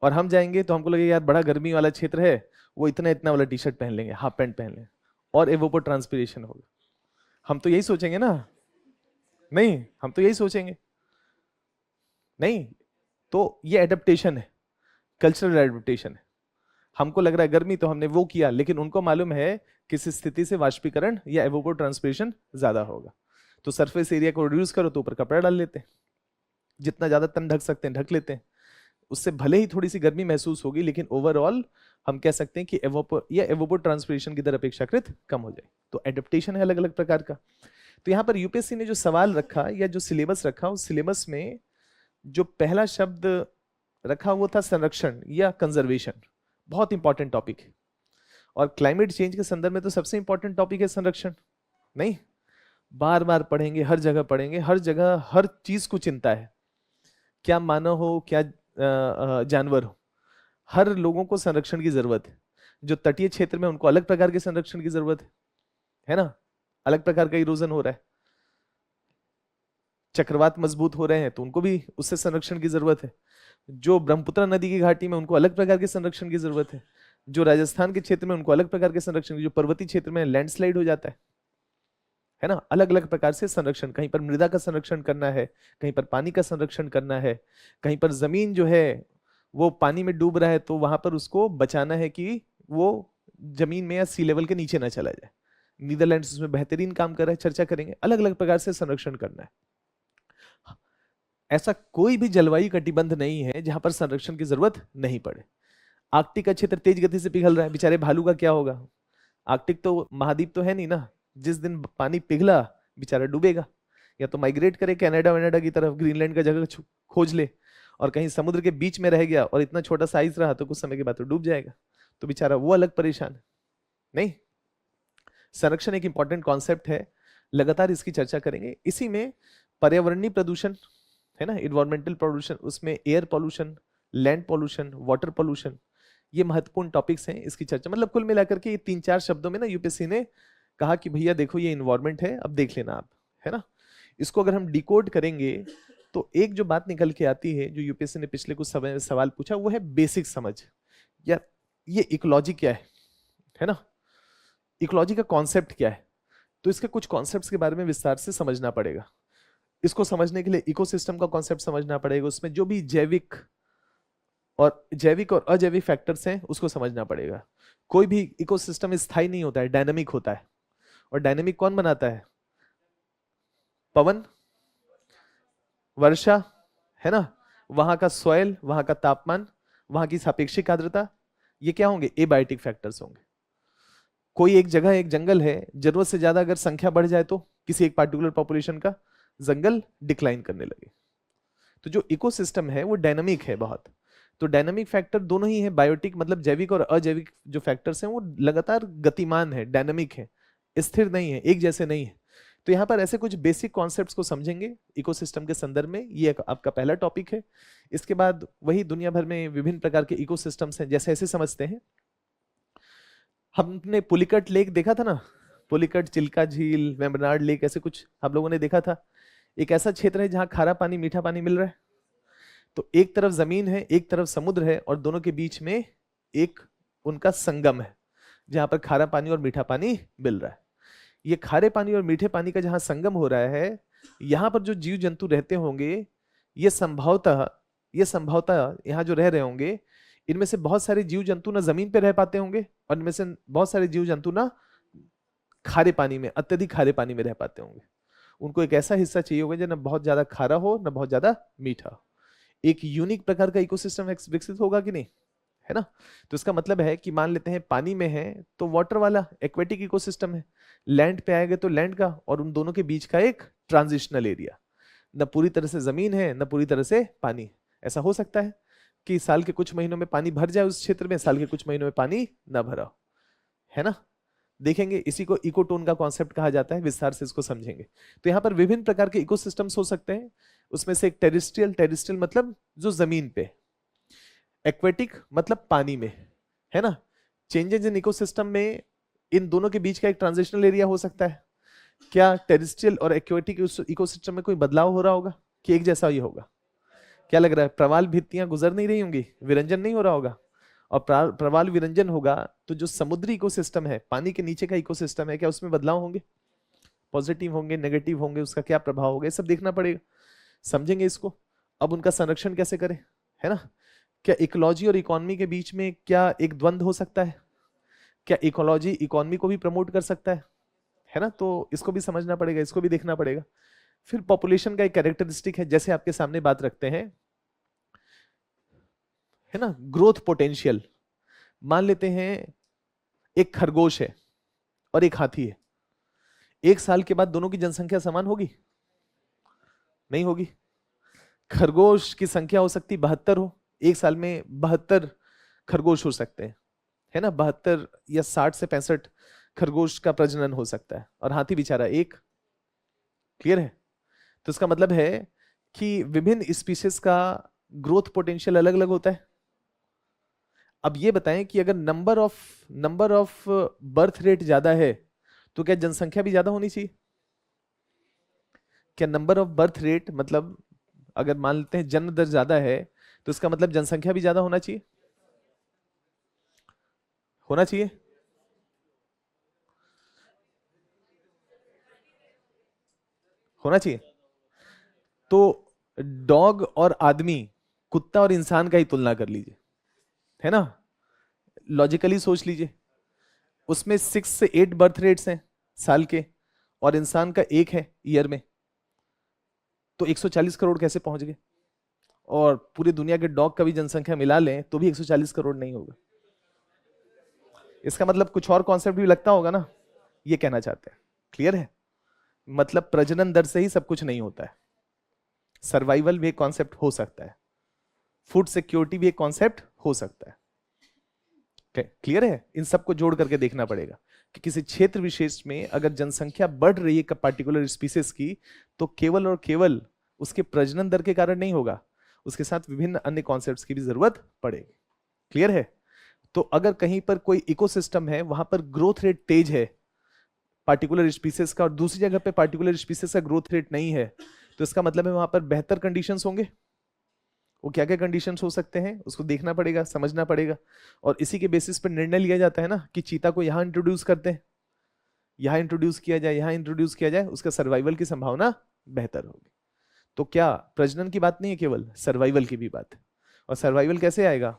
और हम जाएंगे तो हमको लगेगा यार बड़ा गर्मी वाला क्षेत्र है, वो इतना इतना वाला टी शर्ट पहन लेंगे, हाफ पैंट पहन लेंगे, और एवोपो ट्रांसपिरेशन होगा। हम तो यही सोचेंगे ना। नहीं, हम तो यही सोचेंगे। नहीं, तो ये एडेप्टेशन है, कल्चरल एडेप्टेशन है। हमको लग रहा है गर्मी तो हमने वो किया, लेकिन उनको मालूम है किस स्थिति से वाष्पीकरण या एवोपोट्रांसपिरेशन ज्यादा होगा। तो सरफेस एरिया को रिड्यूस करो तो ऊपर कपड़ा डाल लेते हैं, जितना ज्यादा तन ढक सकते हैं ढक लेते हैं। उससे भले ही थोड़ी सी गर्मी महसूस होगी, लेकिन ओवरऑल हम कह सकते हैं कि एवोपोट्रांसपिरेशन की दर अपेक्षाकृत कम हो जाए। तो एडेप्टेशन है अलग अलग प्रकार का। तो यहाँ पर यूपीएससी ने जो सवाल रखा या जो सिलेबस रखा, उस सिलेबस में जो पहला शब्द रखा वो था संरक्षण या कंजर्वेशन। बहुत इंपॉर्टेंट टॉपिक है, और क्लाइमेट चेंज के संदर्भ में तो सबसे इंपॉर्टेंट टॉपिक है संरक्षण। नहीं, बार बार पढ़ेंगे, हर जगह पढ़ेंगे, हर जगह हर चीज को चिंता है, क्या मानव हो क्या जानवर हो, हर लोगों को संरक्षण की जरूरत है। जो तटीय क्षेत्र में उनको अलग प्रकार के संरक्षण की जरूरत है ना, अलग प्रकार का इरोजन हो रहा है। चक्रवात मजबूत हो रहे हैं तो उनको भी उससे संरक्षण की जरूरत है। जो ब्रह्मपुत्र नदी की घाटी में उनको अलग प्रकार के संरक्षण की जरूरत है। जो राजस्थान के क्षेत्र में उनको अलग प्रकार के संरक्षण, जो पर्वतीय क्षेत्र में लैंडस्लाइड हो जाता है ना, अलग अलग प्रकार से संरक्षण। कहीं पर मृदा का संरक्षण करना है, कहीं पर पानी का संरक्षण करना है, कहीं पर जमीन जो है वो पानी में डूब रहा है तो वहां पर उसको बचाना है कि वो जमीन में या सी लेवल के नीचे ना चला जाए। नीदरलैंड्स उसमें बेहतरीन काम कर रहा है, चर्चा करेंगे। अलग अलग प्रकार से संरक्षण करना है। ऐसा कोई भी जलवायु कटिबंध नहीं है जहां पर संरक्षण की जरूरत नहीं पड़े। आर्कटिक का क्षेत्र तेज गति से पिघल रहा है, बेचारे भालू का क्या होगा? आर्कटिक तो महाद्वीप तो है नहीं ना, जिस दिन पानी पिघला बेचारा डूबेगा। या तो माइग्रेट करे कनाडा वनाडा की तरफ, ग्रीनलैंड का जगह खोज ले, और कहीं समुद्र के बीच में रह गया और इतना छोटा साइज रहा तो कुछ समय के बाद तो डूब जाएगा, तो बेचारा वो अलग परेशान है। नहीं, संरक्षण एक इंपॉर्टेंट कॉन्सेप्ट है, लगातार इसकी चर्चा करेंगे। इसी में पर्यावरणीय प्रदूषण है ना, इन्वायरमेंटल पॉल्यूशन, उसमें air pollution, land pollution, water pollution, ये महत्वपूर्ण टॉपिक्स हैं। इसकी चर्चा मतलब कुल मिलाकर के ये 3-4 शब्दों में ना यूपीएससी ने कहा कि भैया देखो ये इन्वायरमेंट है, अब देख लेना आप, है ना। इसको अगर हम डिकोड करेंगे तो एक जो बात निकल के आती है, जो यूपीएससी ने पिछले कुछ समय में सवाल पूछा, वो है बेसिक समझ। यार ये इकोलॉजी क्या है ना, इकोलॉजी का कॉन्सेप्ट क्या है। तो इसके कुछ कॉन्सेप्ट्स के बारे में विस्तार से समझना पड़ेगा। इसको समझने के लिए इकोसिस्टम का कॉन्सेप्ट समझना पड़ेगा, उसमें जो भी जैविक और अजैविक फैक्टर्स हैं उसको समझना पड़ेगा। कोई भी इकोसिस्टम स्थायी नहीं होता है, डायनामिक होता है। और डायनामिक कौन बनाता है? पवन, वर्षा, है ना, वहां का सॉइल, वहां का तापमान, वहां की सापेक्षिक आर्द्रता, ये क्या होंगे? एबायोटिक फैक्टर्स होंगे। कोई एक जगह एक जंगल है, जरूरत से ज्यादा अगर संख्या बढ़ जाए तो किसी एक पार्टिकुलर पॉपुलेशन का, जंगल डिक्लाइन करने लगे। तो जो इकोसिस्टम है वो डायनामिक है बहुत। तो डायनामिक फैक्टर दोनों ही है, बायोटिक मतलब जैविक और अजैविक जो फैक्टर्स हैं वो लगातार गतिमान है, डायनामिक है, स्थिर नहीं है, एक जैसे नहीं है। तो यहाँ पर ऐसे कुछ बेसिक कॉन्सेप्ट्स को समझेंगे इकोसिस्टम के संदर्भ में। ये आपका पहला टॉपिक है। इसके बाद वही दुनिया भर में विभिन्न प्रकार के इकोसिस्टम्स हैं, जैसे ऐसे समझते हैं। हमने पुलिकट लेक देखा था ना, पुलिकट, चिल्का झील, वेम्बनाड लेक, ऐसे कुछ हम लोगों ने देखा था। एक ऐसा क्षेत्र है जहां खारा पानी मीठा पानी मिल रहा है। तो एक तरफ जमीन है, एक तरफ समुद्र है, और दोनों के बीच में एक उनका संगम है जहां पर खारा पानी और मीठा पानी मिल रहा है। ये खारे पानी और मीठे पानी का जहां संगम हो रहा है, यहाँ पर जो जीव जंतु रहते होंगे, ये संभवतः यहाँ जो रह रहे होंगे, इनमें से बहुत सारे जीव जंतु ना जमीन पे रह पाते होंगे, और इनमें से बहुत सारे जीव जंतु ना खारे पानी में, अत्यधिक खारे पानी में रह पाते होंगे। उनको एक ऐसा हिस्सा चाहिए होगा जो ना बहुत ज्यादा खारा हो ना बहुत ज्यादा मीठा हो। एक यूनिक प्रकार का इकोसिस्टम विकसित होगा कि नहीं, है ना। तो इसका मतलब है कि मान लेते हैं पानी में है तो वाटर वाला एक्वेटिक इकोसिस्टम है, लैंड पे आएगा तो लैंड का, और उन दोनों के बीच का एक ट्रांजिशनल एरिया, न पूरी तरह से जमीन है न पूरी तरह से पानी है। ऐसा हो सकता है कि साल के कुछ महीनों में पानी भर जाए उस क्षेत्र में, साल के कुछ महीनों में पानी ना भरा हो, है ना। देखेंगे, इसी को इकोटोन का कॉन्सेप्ट कहा जाता है, विस्तार से इसको समझेंगे। तो यहाँ पर विभिन्न प्रकार के इकोसिस्टम्स हो सकते हैं। उसमें से एक टेरिस्ट्रियल मतलब जो जमीन पे, एक्वेटिक मतलब पानी में, है ना। चेंजेस इन इकोसिस्टम में इन दोनों के बीच का एक ट्रांजिशनल एरिया हो सकता है। क्या टेरिस्ट्रियल और एक्वेटिक इकोसिस्टम में कोई बदलाव हो रहा होगा कि एक जैसा ही होगा? क्या लग रहा है? प्रवाल भित्तियां गुजर नहीं रही होंगी, विरंजन नहीं हो रहा होगा। और प्रवाल विरंजन होगा तो जो समुद्री इकोसिस्टम है, पानी के नीचे का इकोसिस्टम है, क्या उसमें बदलाव होंगे? पॉजिटिव होंगे, नेगेटिव होंगे, उसका क्या प्रभाव होगा, ये सब देखना पड़ेगा, समझेंगे इसको। अब उनका संरक्षण कैसे करें, है ना? क्या इकोलॉजी और इकोनॉमी के बीच में क्या एक द्वंद्व हो सकता है? क्या इकोलॉजी इकोनॉमी को भी प्रमोट कर सकता है ना? तो इसको भी समझना पड़ेगा, इसको भी देखना पड़ेगा। फिर पॉपुलेशन का एक कैरेक्टरिस्टिक है, जैसे आपके सामने बात रखते हैं, है ना, ग्रोथ पोटेंशियल। मान लेते हैं एक खरगोश है और एक हाथी है, एक साल के बाद दोनों की जनसंख्या समान होगी? नहीं होगी। खरगोश की संख्या हो सकती 72 हो, एक साल में 72 खरगोश हो सकते हैं, है ना? 72 या 60 से 65 खरगोश का प्रजनन हो सकता है, और हाथी बेचारा एक। क्लियर है? तो इसका मतलब है कि विभिन्न स्पीशीज का ग्रोथ पोटेंशियल अलग अलग होता है। अब ये बताएं कि अगर नंबर ऑफ बर्थ रेट ज्यादा है तो क्या जनसंख्या भी ज्यादा होनी चाहिए? क्या नंबर ऑफ बर्थ रेट मतलब, अगर मान लेते हैं जन्म दर ज्यादा है, तो इसका मतलब जनसंख्या भी ज्यादा होना चाहिए? होना चाहिए। होना चाहिए। तो डॉग और आदमी, कुत्ता और इंसान का ही तुलना कर लीजिए, है ना? लॉजिकली सोच लीजिए, उसमें 6 से 8 बर्थ रेट्स हैं साल के, और इंसान का एक है ईयर में, तो 140 करोड़ कैसे पहुंच गए? और पूरी दुनिया के डॉग का भी जनसंख्या मिला लें तो भी 140 करोड़ नहीं होगा। इसका मतलब कुछ और कॉन्सेप्ट भी लगता होगा ना, ये कहना चाहते हैं। क्लियर है? मतलब प्रजनन दर से ही सब कुछ नहीं होता है, सर्वाइवल भी एक कॉन्सेप्ट हो सकता है, फूड सिक्योरिटी भी एक कॉन्सेप्ट हो सकता है। क्लियर है? इन सबको जोड़ करके देखना पड़ेगा कि किसी क्षेत्र विशेष में अगर जनसंख्या बढ़ रही है पर्टिकुलर स्पीसीज की, तो केवल और केवल उसके प्रजनन दर के कारण नहीं होगा, उसके साथ विभिन्न अन्य कॉन्सेप्ट्स की भी जरूरत पड़ेगी। क्लियर है? तो अगर कहीं पर कोई इकोसिस्टम है, वहां पर ग्रोथ रेट तेज है पार्टिकुलर स्पीसीज का, और दूसरी जगह पे पार्टिकुलर स्पीसीज का ग्रोथ रेट नहीं है, तो इसका मतलब है वहां पर बेहतर कंडीशंस होंगे। वो क्या क्या कंडीशंस हो सकते हैं उसको देखना पड़ेगा, समझना पड़ेगा, और इसी के बेसिस पर निर्णय लिया जाता है ना कि चीता को यहां इंट्रोड्यूस करते हैं, यहां इंट्रोड्यूस किया जाए, यहां इंट्रोड्यूस किया जाए, उसका सर्वाइवल की संभावना बेहतर होगी। तो क्या प्रजनन की बात नहीं है, केवल सर्वाइवल की भी बात है। और सर्वाइवल कैसे आएगा?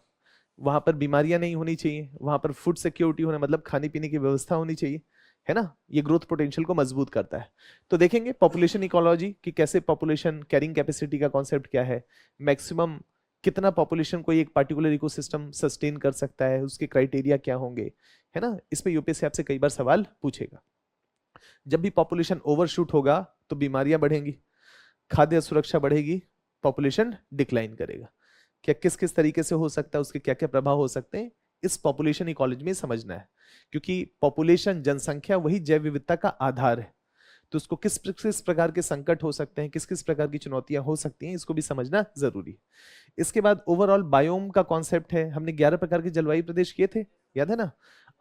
वहां पर बीमारियां नहीं होनी चाहिए, वहां पर फूड सिक्योरिटी होना, मतलब खाने पीने की व्यवस्था होनी चाहिए, है ना? ये ग्रोथ पोटेंशियल को मजबूत करता है। तो देखेंगे पॉपुलेशन इकोलॉजी कि कैसे पॉपुलेशन कैरिंग कैपेसिटी का कॉन्सेप्ट क्या है, मैक्सिमम कितना पॉपुलेशन को एक पार्टिकुलर इकोसिस्टम सस्टेन कर सकता है, उसके क्राइटेरिया क्या होंगे, है ना? इस पे यूपीएससी आपसे कई बार सवाल पूछेगा। जब भी पॉपुलेशन ओवरशूट होगा तो बीमारियां बढ़ेंगी, खाद्य सुरक्षा बढ़ेगी, पॉपुलेशन डिक्लाइन करेगा। क्या किस किस तरीके से हो सकता है, उसके क्या क्या प्रभाव हो सकते हैं, इस पॉपुलेशन इकोलॉजी में समझना है। क्योंकि पॉपुलेशन, जनसंख्या, वही जैव विविधता का आधार है। तो उसको किस किस प्रकार के संकट हो सकते हैं, किस किस प्रकार की चुनौतियां हो सकती हैं, इसको भी समझना जरूरी है। इसके बाद ओवरऑल बायोम का कॉन्सेप्ट है। हमने 11 प्रकार के जलवायु प्रदेश किए थे, याद है ना?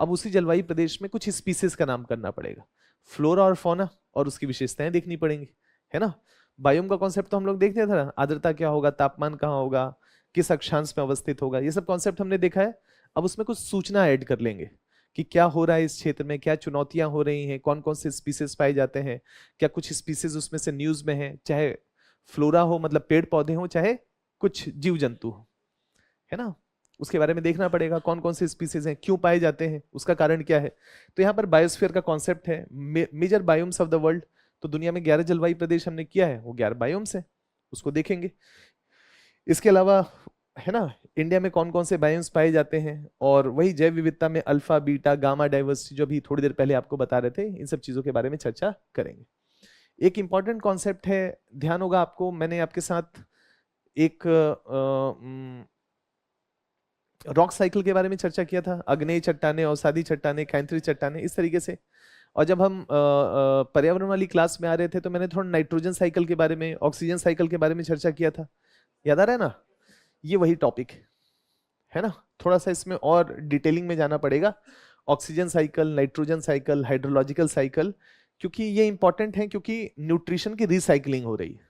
अब उसी जलवायु प्रदेश में कुछ स्पीसीज का नाम करना पड़ेगा, फ्लोरा और फौना, और उसकी विशेषताएं देखनी पड़ेंगी, है ना? बायोम का कॉन्सेप्ट तो हम लोग देखते थे ना, आर्द्रता क्या होगा, तापमान कहाँ होगा, किस अक्षांश में अवस्थित होगा, ये सब कॉन्सेप्ट हमने देखा है। अब उसमें कुछ सूचना ऐड कर लेंगे कि क्या हो रहा है इस क्षेत्र में, क्या चुनौतियां हो रही हैं, कौन कौन से स्पीसीज पाए जाते हैं, क्या कुछ स्पीसीज उसमें से न्यूज में है, चाहे फ्लोरा हो मतलब पेड़ पौधे हो, चाहे कुछ जीव जंतु हो, है ना? उसके बारे में देखना पड़ेगा, कौन कौन से स्पीसीज हैं, क्यों पाए जाते हैं, उसका कारण क्या है। तो यहाँ पर बायोस्फीयर का कॉन्सेप्ट है, major biomes of the world. तो दुनिया में 11 जलवायु प्रदेश हमने किया है, वो 11 बायोम्स है, उसको देखेंगे। इसके अलावा, है ना, इंडिया में कौन कौन से बायोम्स पाए जाते हैं, और वही जैव विविधता में अल्फा बीटा गामा डाइवर्सिटी, जो अभी थोड़ी देर पहले आपको बता रहे थे, इन सब चीजों के बारे में चर्चा करेंगे। एक इंपॉर्टेंट कॉन्सेप्ट है, ध्यान होगा आपको, मैंने आपके साथ एक रॉक साइकिल के बारे में चर्चा किया था, अग्नेय चट्टाने, अवसादी चट्टाने, कैंथरी चट्टाने, इस तरीके से। और जब हम पर्यावरण वाली क्लास में आ रहे थे तो मैंने थोड़ा नाइट्रोजन साइकिल के बारे में, ऑक्सीजन साइकिल के बारे में चर्चा किया था, याद आ रहा है ना? ये वही टॉपिक है ना? थोड़ा सा इसमें और डिटेलिंग में जाना पड़ेगा, oxygen cycle, nitrogen cycle, hydrological cycle, क्योंकि ये इंपॉर्टेंट है, क्योंकि न्यूट्रिशन की रिसाइकलिंग हो रही है,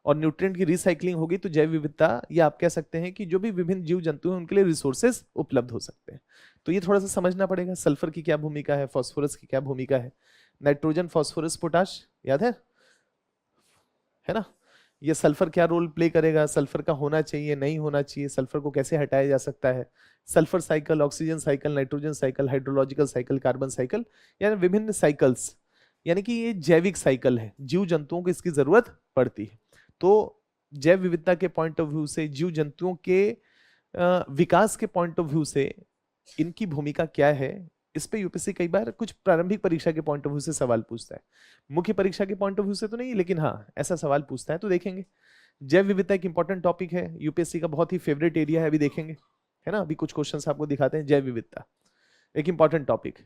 और न्यूट्रिएंट की रिसाइकलिंग होगी तो जैव विविधता, या आप कह सकते हैं कि जो भी विभिन्न जीव जंतु हैं उनके लिए रिसोर्सेज उपलब्ध हो सकते हैं। तो ये थोड़ा सा समझना पड़ेगा, सल्फर की क्या भूमिका है, फास्फोरस की क्या भूमिका है, नाइट्रोजन, फास्फोरस, पोटाश, याद है ना? ये सल्फर क्या रोल प्ले करेगा, सल्फर का होना चाहिए नहीं होना चाहिए, सल्फर को कैसे हटाया जा सकता है, sulphur cycle, oxygen cycle, nitrogen cycle, hydrological cycle, carbon cycle, यानी विभिन्न साइकिल्स, यानी कि ये जैविक साइकिल है, जीव जंतुओं को इसकी जरूरत पड़ती है। तो जैव विविधता के पॉइंट ऑफ व्यू से, जीव जंतुओं के विकास के पॉइंट ऑफ व्यू से इनकी भूमिका क्या है, इस पे यूपीएससी कई बार कुछ प्रारंभिक परीक्षा के पॉइंट ऑफ व्यू से सवाल पूछता है। मुख्य परीक्षा के पॉइंट ऑफ व्यू से तो नहीं, लेकिन हाँ ऐसा सवाल पूछता है, तो देखेंगे। जैव विविधता एक इंपॉर्टेंट टॉपिक है, यूपीएससी का बहुत ही फेवरेट एरिया है, अभी देखेंगे, है ना। अभी कुछ क्वेश्चंस आपको दिखाते हैं। जैव विविधता एक इंपॉर्टेंट टॉपिक।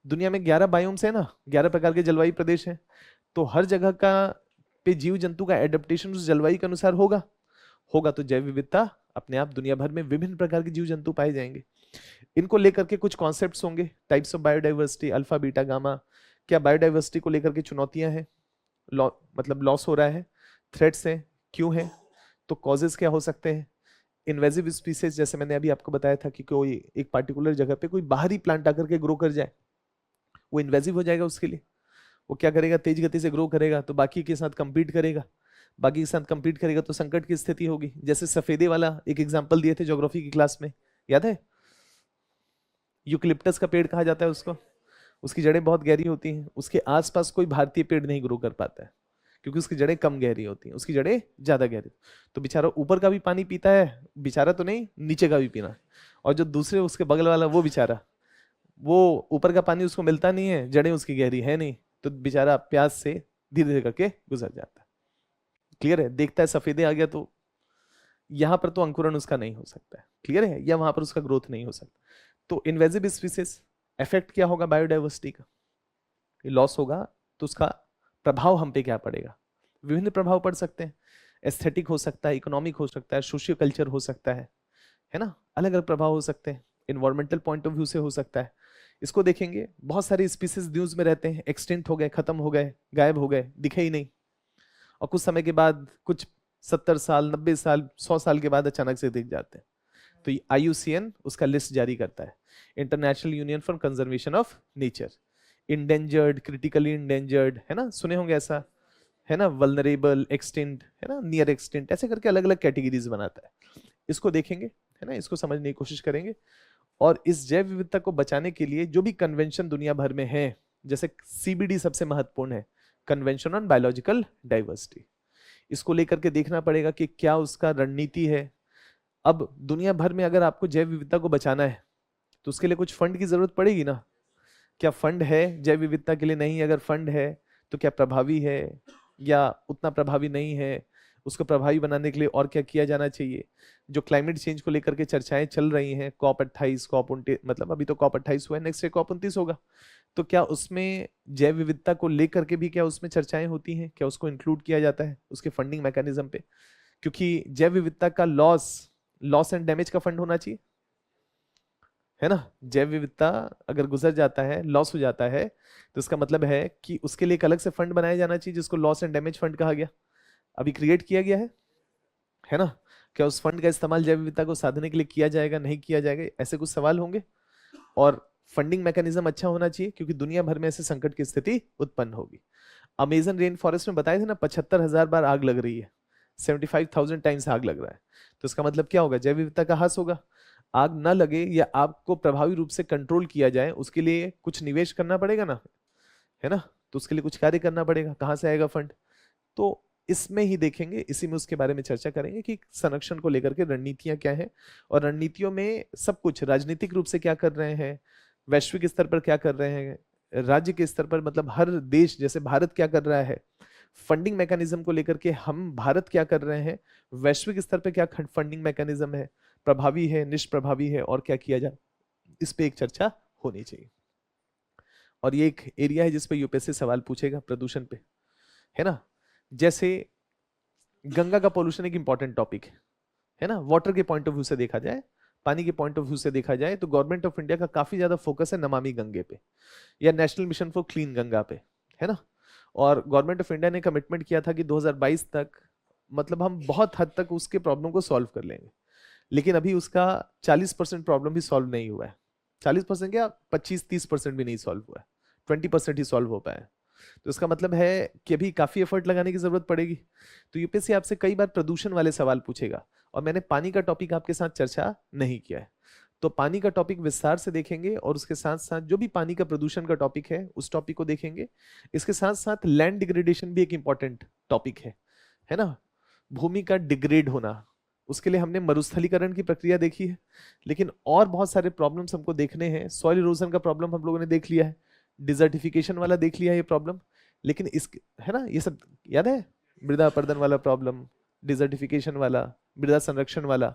दुनिया में 11 बायोम्स है ना, 11 प्रकार के जलवायु प्रदेश हैं, तो हर जगह का पे जीव जंतु का एडेप्टेशन उस जलवायु के अनुसार होगा। तो जैव विविधता अपने आप दुनिया भर में विभिन्न प्रकार के जीव जंतु पाए जाएंगे। इनको लेकर के कुछ कॉन्सेप्ट्स होंगे, types of biodiversity, alpha beta gamma, क्या बायोडाइवर्सिटी को लेकर के चुनौतियां हैं, मतलब लॉस हो रहा है, थ्रेट्स हैं, क्यों है, तो कॉजेज क्या हो सकते हैं। इन्वेजिव स्पीसीज, जैसे मैंने अभी आपको बताया था कि कोई एक पार्टिकुलर जगह पे कोई बाहरी प्लांट आकर के ग्रो कर जाए, वो इन्वेजिव हो जाएगा, उसके लिए वो क्या करेगा, तेज गति से ग्रो करेगा, तो बाकी के साथ कंपीट करेगा, बाकी के साथ कंपीट करेगा तो संकट की स्थिति होगी। जैसे सफेदे वाला एक एग्जांपल दिए थे ज्योग्राफी की क्लास में, याद है, यूकलिप्टस का पेड़ कहा जाता है उसको, उसकी जड़ें बहुत गहरी होती हैं, उसके आसपास कोई भारतीय पेड़ नहीं ग्रो कर पाता है क्योंकि उसकी जड़ें कम गहरी होती हैं, उसकी जड़ें ज्यादा गहरी। तो बेचारा ऊपर का भी पानी पीता है, बेचारा तो नहीं, नीचे का भी पीना, और जो दूसरे उसके बगल वाला वो बेचारा, वो ऊपर का पानी उसको मिलता नहीं है, जड़ें उसकी गहरी है नहीं, तो बेचारा प्यास से धीरे धीरे करके गुजर जाता है। क्लियर है, देखता है सफेदे आ गया तो यहां पर तो अंकुरण उसका नहीं हो सकता है, क्लियर है, या वहां पर उसका ग्रोथ नहीं हो सकता। तो इन्वेजिव स्पीसीज इफेक्ट क्या होगा बायोडाइवर्सिटी का, लॉस होगा तो उसका प्रभाव हम पे क्या पड़ेगा, विभिन्न प्रभाव पड़ सकते हैं, एस्थेटिक हो सकता है, इकोनॉमिक हो सकता है, सोशियो कल्चर हो सकता है ना, अलग अलग प्रभाव हो सकते हैं, इन्वायरमेंटल पॉइंट ऑफ व्यू से हो सकता है। इसको देखेंगे, बहुत सारे स्पीसीज न्यूज में रहते हैं, एक्सटिंक्ट हो गए, खत्म हो गए, गायब हो गए, दिखे ही नहीं, और कुछ समय के बाद, कुछ 70 साल, 90 साल, 100 साल के बाद अचानक से दिख जाते हैं। तो IUCN उसका लिस्ट जारी करता है, international union for conservation of nature, endangered, critically endangered, है ना, सुने होंगे ऐसा, है ना, वल्नरेबल, एक्सटिंक्ट, है ना, नियर एक्सटिंक्ट, ऐसे करके अलग अलग कैटेगरीज बनाता है। इसको देखेंगे, है ना, इसको समझने की कोशिश करेंगे। और इस जैव विविधता को बचाने के लिए जो भी कन्वेंशन दुनिया भर में है, जैसे CBD सबसे महत्वपूर्ण है, कन्वेंशन ऑन बायोलॉजिकल डाइवर्सिटी, इसको लेकर के देखना पड़ेगा कि क्या उसका रणनीति है। अब दुनिया भर में अगर आपको जैव विविधता को बचाना है तो उसके लिए कुछ फंड की जरूरत पड़ेगी ना, क्या फंड है जैव विविधता के लिए, नहीं, अगर फंड है तो क्या प्रभावी है या उतना प्रभावी नहीं है, उसको प्रभावी बनाने के लिए और क्या किया जाना चाहिए। जो क्लाइमेट चेंज को लेकर के चर्चाएं चल रही हैं, COP28, COP29, मतलब अभी तो COP28 हुआ है, नेक्स्ट COP29 होगा, तो क्या उसमें जैव विविधता को लेकर के भी क्या उसमें चर्चाएं होती हैं, क्या उसको इंक्लूड किया जाता है उसके फंडिंग मैकेनिज्म पे, क्योंकि जैव विविधता का लॉस एंड डैमेज का फंड होना चाहिए, है ना। जैव विविधता अगर गुजर जाता है, लॉस हो जाता है, तो इसका मतलब है कि उसके लिए एक अलग से फंड बनाया जाना चाहिए जिसको लॉस एंड डैमेज फंड कहा गया, अभी क्रिएट किया गया है ना। क्या उस फंड का इस्तेमाल जैव विविधता को साधने के लिए किया जाएगा, नहीं किया जाएगा, ऐसे कुछ सवाल होंगे। और फंडिंग मैकेनिज्म अच्छा होना चाहिए क्योंकि दुनिया भर में ऐसे संकट की स्थिति उत्पन्न होगी। अमेजन रेन फॉरेस्ट में बताए थे ना, 75,000 बार आग लग रही है, 75,000 टाइम्स आग लग रहा है, तो इसका मतलब क्या होगा, जैव विविधता का ह्रास होगा। आग ना लगे या आग को प्रभावी रूप से कंट्रोल किया जाए, उसके लिए कुछ निवेश करना पड़ेगा ना, है ना, तो उसके लिए कुछ कार्य करना पड़ेगा, कहां से आएगा फंड, तो इसमें ही देखेंगे, इसी में उसके बारे में चर्चा करेंगे कि संरक्षण को लेकर के रणनीतियां क्या है, और रणनीतियों में सब कुछ राजनीतिक रूप से क्या कर रहे हैं, वैश्विक स्तर पर क्या कर रहे हैं, राज्य के स्तर पर, मतलब हर देश जैसे भारत क्या कर रहा है, फंडिंग मैकेनिज्म को लेकर के हम भारत क्या कर रहे हैं, वैश्विक स्तर पर क्या फंडिंग मैकेनिज्म है, प्रभावी है, निष्प्रभावी है, और क्या किया जाए, इस पे एक चर्चा होनी चाहिए। और ये एक एरिया है जिस पे यूपीएससी सवाल पूछेगा प्रदूषण पे, है ना। जैसे गंगा का पोल्यूशन एक इंपॉर्टेंट टॉपिक है ना, वाटर के पॉइंट ऑफ व्यू से देखा जाए, पानी के पॉइंट ऑफ व्यू से देखा जाए, तो गवर्नमेंट ऑफ इंडिया का काफी ज्यादा फोकस है नमामि गंगे पे या national mission for clean Ganga पे, है ना। और गवर्नमेंट ऑफ इंडिया ने कमिटमेंट किया था कि 2022 तक, मतलब हम बहुत हद तक उसके प्रॉब्लम को सॉल्व कर लेंगे, लेकिन अभी उसका 40% प्रॉब्लम भी सॉल्व नहीं हुआ है, 40% क्या, 25-30% भी नहीं सॉल्व हुआ है, 20% ही सॉल्व हो पाया है। तो इसका मतलब है कि अभी काफी एफर्ट लगाने की जरूरत पड़ेगी। तो यूपीएससी आपसे कई बार प्रदूषण वाले सवाल पूछेगा, और मैंने पानी का टॉपिक आपके साथ चर्चा नहीं किया है, तो पानी का टॉपिक विस्तार से देखेंगे, और उसके साथ साथ जो भी पानी का प्रदूषण का टॉपिक है उस टॉपिक को देखेंगे। इसके साथ साथ लैंड डिग्रेडेशन भी एक इंपॉर्टेंट टॉपिक है ना, भूमि का डिग्रेड होना। उसके लिए हमने मरुस्थलीकरण की प्रक्रिया देखी है, लेकिन और बहुत सारे प्रॉब्लम्स हमको देखने हैं। सॉइल इरोजन का प्रॉब्लम हम लोगों ने देख लिया है, डिजर्टिफिकेशन वाला देख लिया है ये प्रॉब्लम, लेकिन इस, है ना, ये सब याद है, मृदा अपरदन वाला प्रॉब्लम, डिजर्टिफिकेशन वाला, मृदा संरक्षण वाला,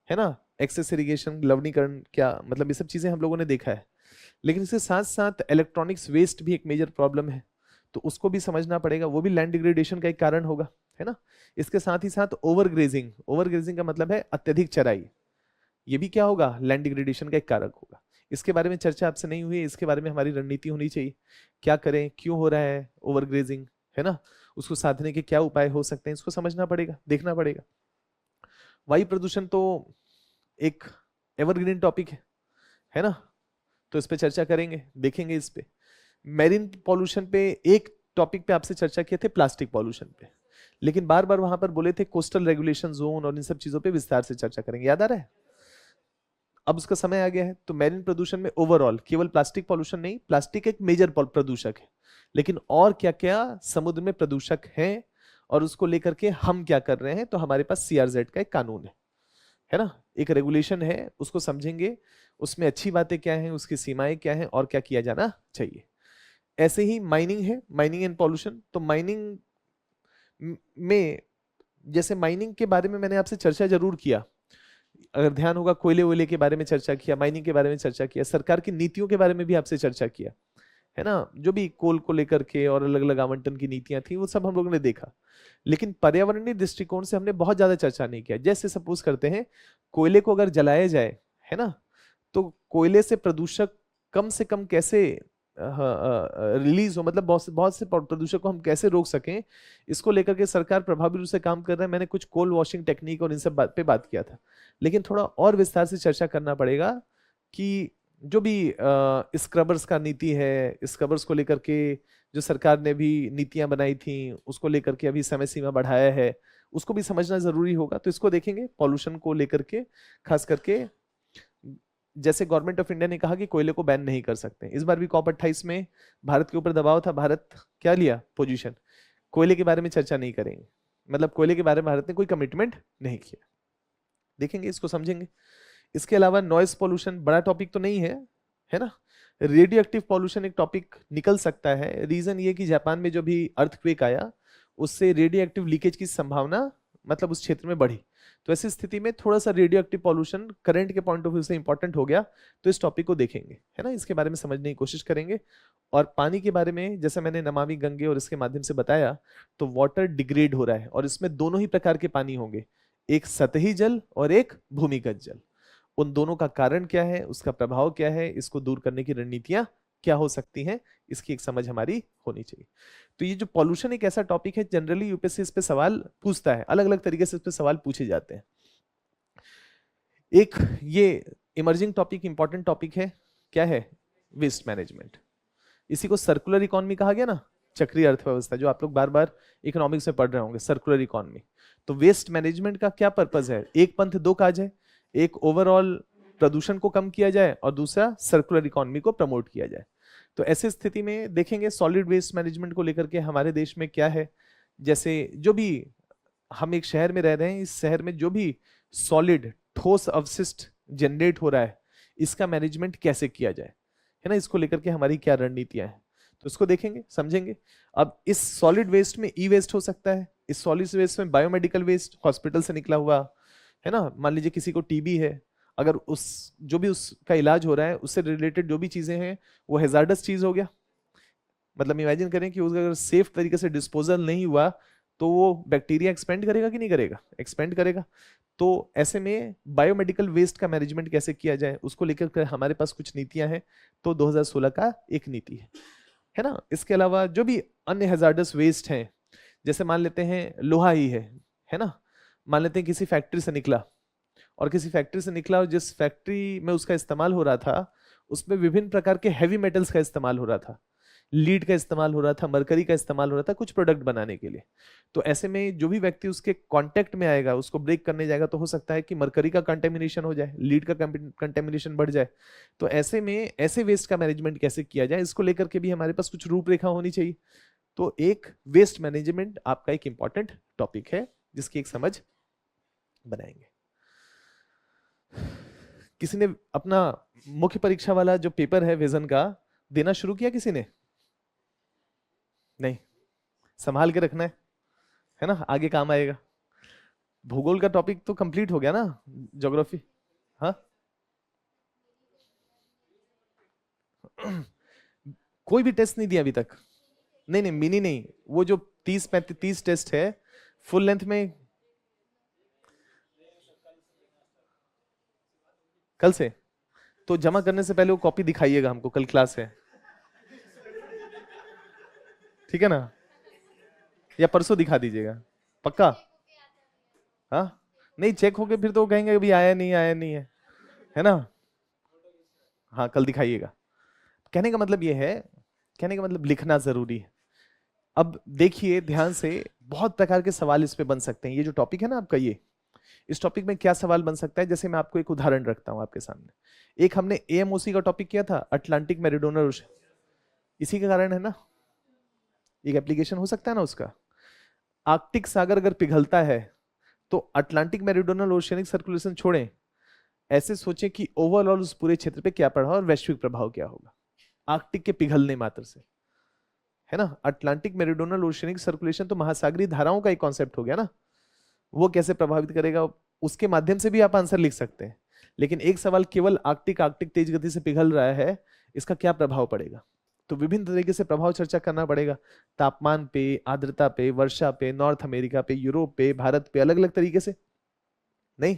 है ना, एक्सेस इरिगेशन, लवणीकरण, क्या मतलब, ये सब चीजें हम लोगों ने देखा है। लेकिन इसके साथ साथ इलेक्ट्रॉनिक्स वेस्ट भी एक मेजर प्रॉब्लम है, तो उसको भी समझना पड़ेगा, वो भी लैंड डिग्रेडेशन का एक कारण होगा, है ना। इसके साथ ही साथ ओवर ग्रेजिंग, ओवर ग्रेजिंग का मतलब है अत्यधिक चराई, ये भी क्या होगा, लैंड डिग्रेडेशन का एक कारक होगा। इसके बारे में चर्चा आपसे नहीं हुई है, इसके बारे में हमारी रणनीति होनी चाहिए, क्या करें, क्यों हो रहा है ओवर ग्रेजिंग, है ना, उसको साधने के क्या उपाय हो सकते हैं, इसको समझना पड़ेगा, देखना पड़ेगा। वायु प्रदूषण तो एक एवरग्रीन टॉपिक है ना, तो इस पे चर्चा करेंगे, देखेंगे इस पे। मैरीन पॉल्यूशन पे एक टॉपिक पे आपसे चर्चा किए थे, प्लास्टिक पॉल्यूशन पे, लेकिन बार बार वहां पर बोले थे कोस्टल रेगुलेशन जोन और इन सब चीजों पे विस्तार से चर्चा करेंगे, याद आ रहा है। अब उसका समय आ गया है, तो मैरीन प्रदूषण में ओवरऑल केवल प्लास्टिक पॉल्यूशन नहीं, प्लास्टिक एक मेजर प्रदूषक है, लेकिन और क्या क्या समुद्र में प्रदूषक हैं, और उसको लेकर के हम क्या कर रहे हैं। तो हमारे पास सीआरजेड का एक कानून है ना, एक रेगुलेशन है, उसको समझेंगे, उसमें अच्छी बातें क्या हैं, उसकी सीमाएं क्या हैं, और क्या किया जाना चाहिए। ऐसे ही माइनिंग है, माइनिंग एंड पॉल्यूशन। तो माइनिंग में, जैसे माइनिंग के बारे में मैंने आपसे चर्चा जरूर किया, अगर ध्यान होगा, कोयले वोयले के बारे में चर्चा किया, माइनिंग के बारे में चर्चा किया, सरकार की नीतियों के बारे में भी आपसे चर्चा किया, है ना, जो भी कोल को लेकर के और अलग अलग आवंटन की नीतियां थी वो सब हम लोगों ने देखा। लेकिन पर्यावरणीय दृष्टिकोण से हमने बहुत ज्यादा चर्चा नहीं किया। जैसे सपोज करते हैं, कोयले को अगर जलाया जाए, है ना, तो कोयले से प्रदूषक कम से कम कैसे रिलीज हो, मतलब बहुत बहुत से प्रदूषक को हम कैसे रोक सकें, इसको लेकर के सरकार प्रभावी रूप से काम कर रहा है। मैंने कुछ कोल वॉशिंग टेक्निक और इन सब बात पे बात किया था, लेकिन थोड़ा और विस्तार से चर्चा करना पड़ेगा कि जो भी स्क्रबर्स का नीति है, स्क्रबर्स को लेकर के जो सरकार ने भी नीतियां बनाई थी, उसको लेकर के अभी समय सीमा बढ़ाया है, उसको भी समझना जरूरी होगा। तो इसको देखेंगे, पॉल्यूशन को लेकर के खास करके। जैसे गवर्नमेंट ऑफ इंडिया ने कहा कि कोयले को बैन नहीं कर सकते, इस बार भी COP 28 में भारत के ऊपर दबाव था, भारत क्या लिया पोजीशन, कोयले के बारे में चर्चा नहीं करेंगे, मतलब कोयले के बारे में भारत ने कोई कमिटमेंट नहीं किया। देखेंगे, इसको समझेंगे। इसके अलावा नॉइस पोल्यूशन बड़ा टॉपिक तो नहीं है ना। रेडियो एक्टिव पॉल्यूशन एक टॉपिक निकल सकता है, रीजन ये कि जापान में जो भी अर्थक्वेक आया उससे रेडियो एक्टिव लीकेज की संभावना मतलब उस क्षेत्र में बढ़ी। तो ऐसी स्थिति में थोड़ा सा रेडियो एक्टिव पॉल्यूशन करंट के पॉइंट ऑफ व्यू से इंपॉर्टेंट हो गया, तो इस टॉपिक को देखेंगे, है ना, इसके बारे में समझने की कोशिश करेंगे। और पानी के बारे में जैसे मैंने नमामि गंगे और इसके माध्यम से बताया, तो वाटर डिग्रेड हो रहा है, और इसमें दोनों ही प्रकार के पानी होंगे, एक सतही जल और एक भूमिगत जल। उन दोनों का कारण क्या है, उसका प्रभाव क्या है, इसको दूर करने की रणनीतियां क्या हो सकती हैं, इसकी एक समझ हमारी होनी चाहिए। तो ये जो पॉल्यूशन एक ऐसा टॉपिक है, जनरली यूपीएससी इस पे सवाल पूछता है, अलग अलग तरीके से इस पे सवाल पूछे जाते हैं। एक ये इमर्जिंग टॉपिक, इंपॉर्टेंट टॉपिक है, क्या है, वेस्ट मैनेजमेंट। इसी को सर्कुलर इकोनॉमी कहा गया ना, चक्रीय अर्थव्यवस्था, जो आप लोग बार बार इकोनॉमिक्स में पढ़ रहे होंगे, सर्कुलर इकोनॉमी। तो वेस्ट मैनेजमेंट का क्या पर्पज है, एक पंथ दो काज है, एक ओवरऑल प्रदूषण को कम किया जाए और दूसरा सर्कुलर इकोनॉमी को प्रमोट किया जाए। तो ऐसी स्थिति में देखेंगे सॉलिड वेस्ट मैनेजमेंट को लेकर के हमारे देश में क्या है। जैसे जो भी हम एक शहर में रह रहे हैं, इस शहर में जो भी सॉलिड ठोस अवशिष्ट जनरेट हो रहा है, इसका मैनेजमेंट कैसे किया जाए, है ना, इसको लेकर के हमारी क्या रणनीतियां हैं, तो इसको देखेंगे, समझेंगे। अब इस सॉलिड वेस्ट में ई वेस्ट हो सकता है, इस सॉलिड वेस्ट में बायोमेडिकल वेस्ट, हॉस्पिटल से निकला हुआ, है ना, मान लीजिए किसी को टीबी है, अगर उस जो भी उसका इलाज हो रहा है उससे रिलेटेड जो भी चीजें हैं वो हैजार्डस चीज हो गया, मतलब इमेजिन करें कि उसका अगर सेफ तरीके से डिस्पोजल नहीं हुआ तो वो बैक्टीरिया एक्सपेंड करेगा कि नहीं करेगा, एक्सपेंड करेगा। तो ऐसे में बायोमेडिकल वेस्ट का मैनेजमेंट कैसे किया जाए, उसको लेकर हमारे पास कुछ नीतियां हैं, तो 2016 का एक नीति है ना। इसके अलावा जो भी अन्य हैजार्डस वेस्ट हैं, जैसे मान लेते हैं लोहा ही है ना, मान लेते हैं किसी फैक्ट्री से निकला, और किसी फैक्ट्री से निकला और जिस फैक्ट्री में उसका इस्तेमाल हो रहा था उसमें विभिन्न प्रकार के हैवी मेटल्स का इस्तेमाल हो रहा था, लीड का इस्तेमाल हो रहा था, मरकरी का इस्तेमाल हो रहा था कुछ प्रोडक्ट बनाने के लिए। तो ऐसे में जो भी व्यक्ति उसके कांटेक्ट में आएगा, उसको ब्रेक करने जाएगा, तो हो सकता है कि मरकरी का कंटेमिनेशन हो जाए, लीड का कंटेमिनेशन बढ़ जाए। तो ऐसे में ऐसे वेस्ट का मैनेजमेंट कैसे किया जाए, इसको लेकर के भी हमारे पास कुछ रूपरेखा होनी चाहिए। तो एक वेस्ट मैनेजमेंट आपका एक इंपॉर्टेंट टॉपिक है जिसकी एक समझ बनाएंगे। किसी ने अपना मुख्य परीक्षा वाला जो पेपर है विजन का देना शुरू किया? किसी ने नहीं? संभाल के रखना है ना, आगे काम आएगा। भूगोल का टॉपिक तो कंप्लीट हो गया ना, ज्योग्राफी। हाँ कोई भी टेस्ट नहीं दिया अभी तक? नहीं नहीं, मिनी नहीं, वो जो 30-35 टेस्ट है फुल लेंथ में। कल से? तो जमा करने से पहले वो कॉपी दिखाइएगा हमको, कल क्लास है, ठीक है ना? या परसों दिखा दीजिएगा, पक्का? हाँ नहीं, चेक होके फिर तो वो कहेंगे अभी आया नहीं, आया नहीं है ना? हाँ कल दिखाइएगा। कहने का मतलब ये है, कहने का मतलब लिखना जरूरी है। अब देखिए ध्यान से, बहुत प्रकार के सवाल इस पे बन सकते हैं। ये जो टॉपिक है ना आपका, ये इस टॉपिक में क्या सवाल बन सकता है, जैसे मैं आपको एक उदाहरण रखता हूं आपके सामने। एक हमने एएमओसी का टॉपिक किया था, अटलांटिक मेरीडोनल ओशन, इसी के कारण है ना, एक एप्लीकेशन हो सकता है ना उसका। आर्कटिक सागर अगर पिघलता है तो अटलांटिक मेरीडोनल ओशियनिक सर्कुलेशन छोड़ें, ऐसे सोचें कि ओवरऑल उस पूरे क्षेत्र पे क्या प्रभाव और वैश्विक प्रभाव क्या होगा आर्कटिक के पिघलने मात्र से, है ना? अटलांटिक मेरीडोनल ओशियनिक सर्कुलेशन तो महासागरीय धाराओं का एक कॉन्सेप्ट हो गया ना, वो कैसे प्रभावित करेगा, उसके माध्यम से भी आप आंसर लिख सकते हैं। लेकिन एक सवाल केवल आर्कटिक आर्कटिक तेज गति से पिघल रहा है, इसका क्या प्रभाव पड़ेगा, तो विभिन्न तरीके से प्रभाव चर्चा करना पड़ेगा। तापमान पे, आर्द्रता पे, वर्षा पे, नॉर्थ अमेरिका पे, यूरोप पे, भारत पे, अलग अलग तरीके से। नहीं,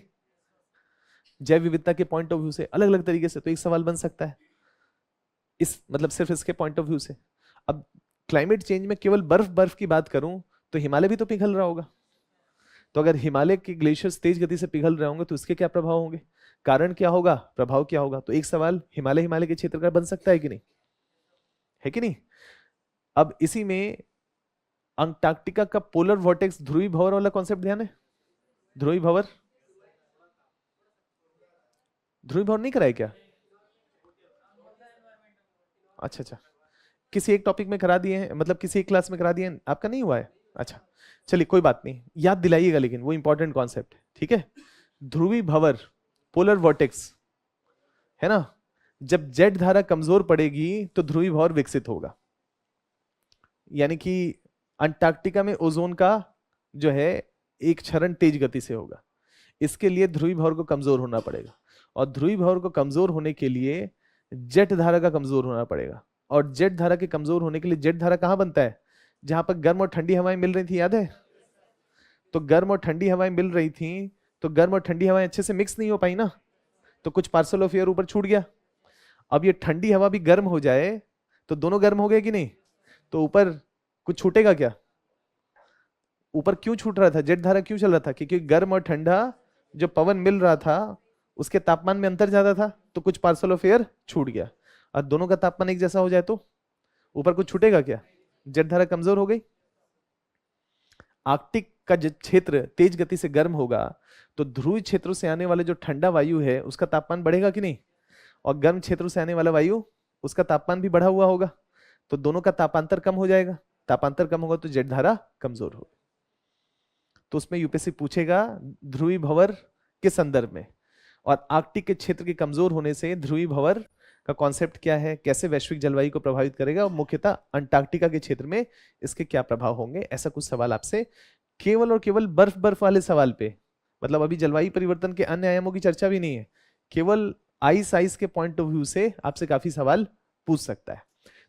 जैव विविधता के पॉइंट ऑफ व्यू से अलग अलग तरीके से, तो एक सवाल बन सकता है इस मतलब सिर्फ इसके पॉइंट ऑफ व्यू से। अब क्लाइमेट चेंज में केवल बर्फ बर्फ की बात करूं तो हिमालय भी तो पिघल रहा होगा। तो अगर हिमालय के ग्लेशियर्स तेज गति से पिघल रहे होंगे तो इसके क्या प्रभाव होंगे, कारण क्या होगा, प्रभाव क्या होगा। तो एक सवाल हिमालय हिमालय के क्षेत्र का बन सकता है कि नहीं, है कि नहीं? अब इसी में अंटार्कटिका का पोलर वॉर्टेक्स, ध्रुवी भंवर वाला कॉन्सेप्ट ध्यान है? ध्रुवी भंवर, ध्रुवी भंवर नहीं कराए क्या? अच्छा अच्छा, किसी एक टॉपिक में करा दिए हैं, मतलब किसी एक क्लास में करा दिए हैं, आपका नहीं हुआ है? अच्छा चलिए कोई बात नहीं, याद दिलाइएगा, लेकिन वो इंपॉर्टेंट कॉन्सेप्ट है, ठीक है? ध्रुवी भंवर, पोलर वॉर्टेक्स, है ना? जब जेट धारा कमजोर पड़ेगी तो ध्रुवी भंवर विकसित होगा, यानी कि अंटार्कटिका में ओजोन का जो है एक क्षरण तेज गति से होगा। इसके लिए ध्रुवी भंवर को कमजोर होना पड़ेगा, और ध्रुवी भंवर को कमजोर होने के लिए जेट धारा का कमजोर होना पड़ेगा। और जेट धारा के कमजोर होने के लिए, जेट धारा कहां बनता है, जहां पर गर्म और ठंडी हवाएं मिल रही थी, याद है? तो गर्म और ठंडी हवाएं मिल रही थी, तो गर्म और ठंडी हवाएं अच्छे से मिक्स नहीं हो पाई ना, तो कुछ पार्सल ऑफ एयर ऊपर छूट गया। अब ये ठंडी हवा भी गर्म हो जाए तो दोनों गर्म हो गए कि नहीं, तो ऊपर कुछ छूटेगा क्या? ऊपर क्यों छूट रहा था, जेट धारा क्यों चल रहा था? क्योंकि गर्म और ठंडा जो पवन मिल रहा था उसके तापमान में अंतर ज्यादा था, तो कुछ पार्सल ऑफ एयर छूट गया। और दोनों का तापमान एक जैसा हो जाए तो ऊपर कुछ छूटेगा क्या? जेट धारा कमजोर हो गई। आर्कटिक का जो क्षेत्र तेज गति से गर्म होगा तो ध्रुवीय क्षेत्रों से आने वाले जो ठंडा वायु है उसका तापमान बढ़ेगा कि नहीं, और गर्म क्षेत्रों से आने वाला वायु उसका तापमान भी बढ़ा हुआ होगा, तो दोनों का तापांतर कम हो जाएगा। तापांतर कम होगा तो जेट धारा कमजोर होगी। तो उसमें यूपीएससी पूछेगा ध्रुवी भंवर के संदर्भ में, और आर्कटिक के क्षेत्र के कमजोर होने से ध्रुवी भंवर का कॉन्सेप्ट क्या है, कैसे वैश्विक जलवायु को प्रभावित करेगा, और मुख्यतः अंटार्कटिका के क्षेत्र में इसके क्या प्रभाव होंगे। ऐसा कुछ सवाल आपसे केवल और केवल बर्फ बर्फ वाले सवाल पे, मतलब अभी जलवायु परिवर्तन के अन्य आयामों की चर्चा भी नहीं है, केवल आइस आइस के पॉइंट ऑफ व्यू से आपसे काफी सवाल पूछ सकता है।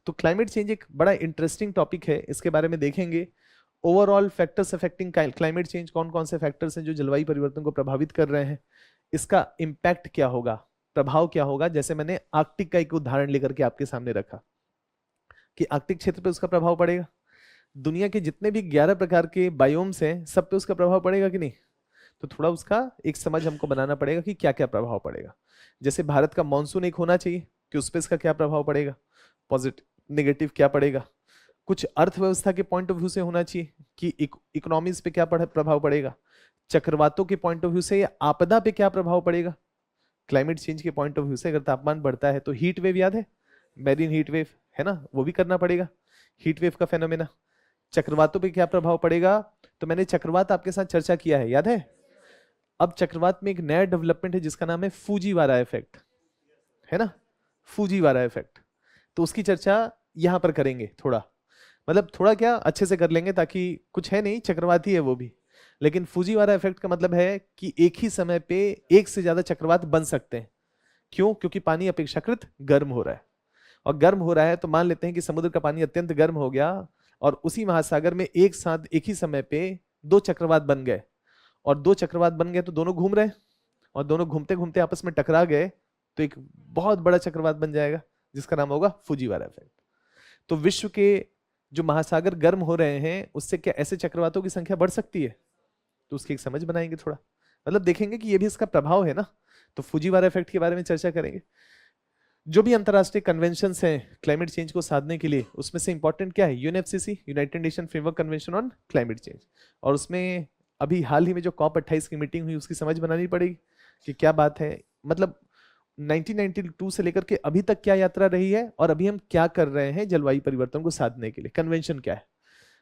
तो क्लाइमेट चेंज एक बड़ा इंटरेस्टिंग टॉपिक है, इसके बारे में देखेंगे। Overall factors affecting climate change, कौन कौन से फैक्टर्स हैं जो जलवायु परिवर्तन को प्रभावित कर रहे हैं, इसका इंपैक्ट क्या होगा, प्रभाव क्या होगा। जैसे मैंने आर्कटिक का एक उदाहरण लेकर के आपके सामने रखा कि आर्कटिक क्षेत्र पे उसका प्रभाव पड़ेगा। दुनिया के जितने भी 11 प्रकार के बायोम्स हैं सब पे उसका प्रभाव पड़ेगा कि नहीं, तो थोड़ा उसका एक समझ हमको बनाना पड़ेगा कि क्या क्या प्रभाव पड़ेगा। जैसे भारत का मानसून एक होना चाहिए कि उस पर इसका क्या प्रभाव पड़ेगा, पॉजिटिव नेगेटिव क्या पड़ेगा, कुछ अर्थव्यवस्था के पॉइंट ऑफ व्यू से होना चाहिए कि इकोनॉमीज पे क्या प्रभाव पड़ेगा, चक्रवातों के पॉइंट ऑफ व्यू से या आपदा पे क्या प्रभाव पड़ेगा, क्लाइमेट चेंज के पॉइंट ऑफ व्यू से अगर तापमान बढ़ता है तो हीट वेव याद है, मैरीन हीट वेव है ना, वो भी करना पड़ेगा, हीट वेव का फेनोमेना, चक्रवातों पे क्या प्रभाव पड़ेगा। तो मैंने चक्रवात आपके साथ चर्चा किया है, याद है। अब चक्रवात में एक नया डेवलपमेंट है जिसका नाम है फूजीवारा इफेक्ट, है ना, फूजीवारा इफेक्ट। तो उसकी चर्चा यहां पर करेंगे थोड़ा, मतलब थोड़ा क्या अच्छे से कर लेंगे, ताकि कुछ है नहीं, चक्रवात ही है वो भी, लेकिन फूजीवारा इफेक्ट का मतलब है कि एक ही समय पे एक से ज्यादा चक्रवात बन सकते हैं। क्यों? क्योंकि पानी अपेक्षाकृत गर्म हो रहा है, और गर्म हो रहा है तो मान लेते हैं कि समुद्र का पानी अत्यंत गर्म हो गया और उसी महासागर में एक साथ एक ही समय पे दो चक्रवात बन गए, और दो चक्रवात बन गए तो दोनों घूम रहे हैं, और दोनों घूमते घूमते आपस में टकरा गए तो एक बहुत बड़ा चक्रवात बन जाएगा जिसका नाम होगा फूजीवारा इफेक्ट। तो विश्व के जो महासागर गर्म हो रहे हैं उससे क्या ऐसे चक्रवातों की संख्या बढ़ सकती है? तो उसकी एक समझ बनाएंगे थोड़ा, मतलब देखेंगे कि ये भी इसका प्रभाव है ना। तो फूजीवारा इफेक्ट के बारे में चर्चा करेंगे। जो भी अंतरराष्ट्रीय कन्वेंशंस हैं क्लाइमेट चेंज को साधने के लिए, उसमें से इंपॉर्टेंट क्या है? UNFCCC, United nation framework convention on climate change. और उसमें अभी हाल ही में जो COP28 की मीटिंग हुई उसकी समझ बनानी पड़ेगी कि क्या बात है, मतलब 1992 से लेकर के अभी तक क्या यात्रा रही है और अभी हम क्या कर रहे हैं जलवायु परिवर्तन को साधने के लिए, कन्वेंशन क्या है।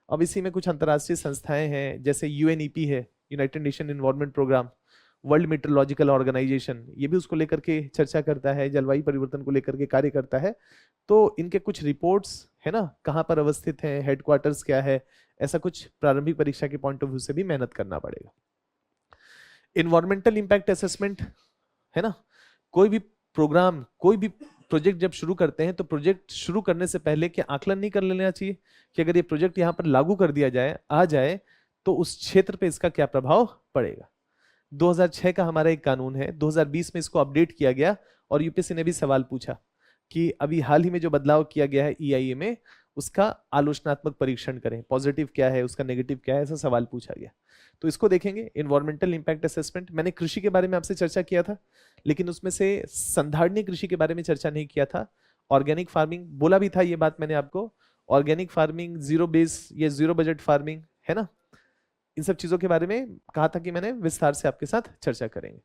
अब इसी में कुछ अंतरराष्ट्रीय संस्थाएं हैं जैसे यूएनईपी है, United Nation Environment Programme, World Meteorological Organization, ये भी उसको लेकर के चर्चा करता है, जलवायु परिवर्तन को लेकर के कार्य करता है। तो इनके कुछ रिपोर्ट्स है ना, कहाँ पर अवस्थित हैं, हेडक्वार्टर्स क्या है, ऐसा कुछ प्रारंभिक परीक्षा के पॉइंट ऑफ व्यू से भी मेहनत करना पड़ेगा। इन्वायरमेंटल इंपैक्ट असेसमेंट है ना, कोई भी प्रोग्राम, कोई भी प्रोजेक्ट जब शुरू करते हैं तो प्रोजेक्ट शुरू करने से पहले क्या आकलन नहीं कर लेना चाहिए कि अगर ये प्रोजेक्ट यहाँ पर लागू कर दिया जाए, आ जाए, तो उस क्षेत्र पे इसका क्या प्रभाव पड़ेगा। 2006 का हमारा एक कानून है, 2020 में इसको अपडेट किया गया, और यूपीएससी ने भी सवाल पूछा कि अभी हाल ही में जो बदलाव किया गया है ईआईए में, उसका आलोचनात्मक परीक्षण करें, पॉजिटिव क्या है, उसका नेगेटिव क्या है, ऐसा सवाल पूछा गया। तो इसको देखेंगे, इन्वायरमेंटल इंपैक्ट असेसमेंट। मैंने कृषि के बारे में आपसे चर्चा किया था, लेकिन उसमें से संधारणीय कृषि के बारे में चर्चा नहीं किया था। ऑर्गेनिक फार्मिंग बोला भी था, ये बात मैंने आपको, ऑर्गेनिक फार्मिंग, जीरो बेस या जीरो बजट फार्मिंग है ना, इन सब चीजों के बारे में कहा था कि मैंने विस्तार से आपके साथ चर्चा करेंगे,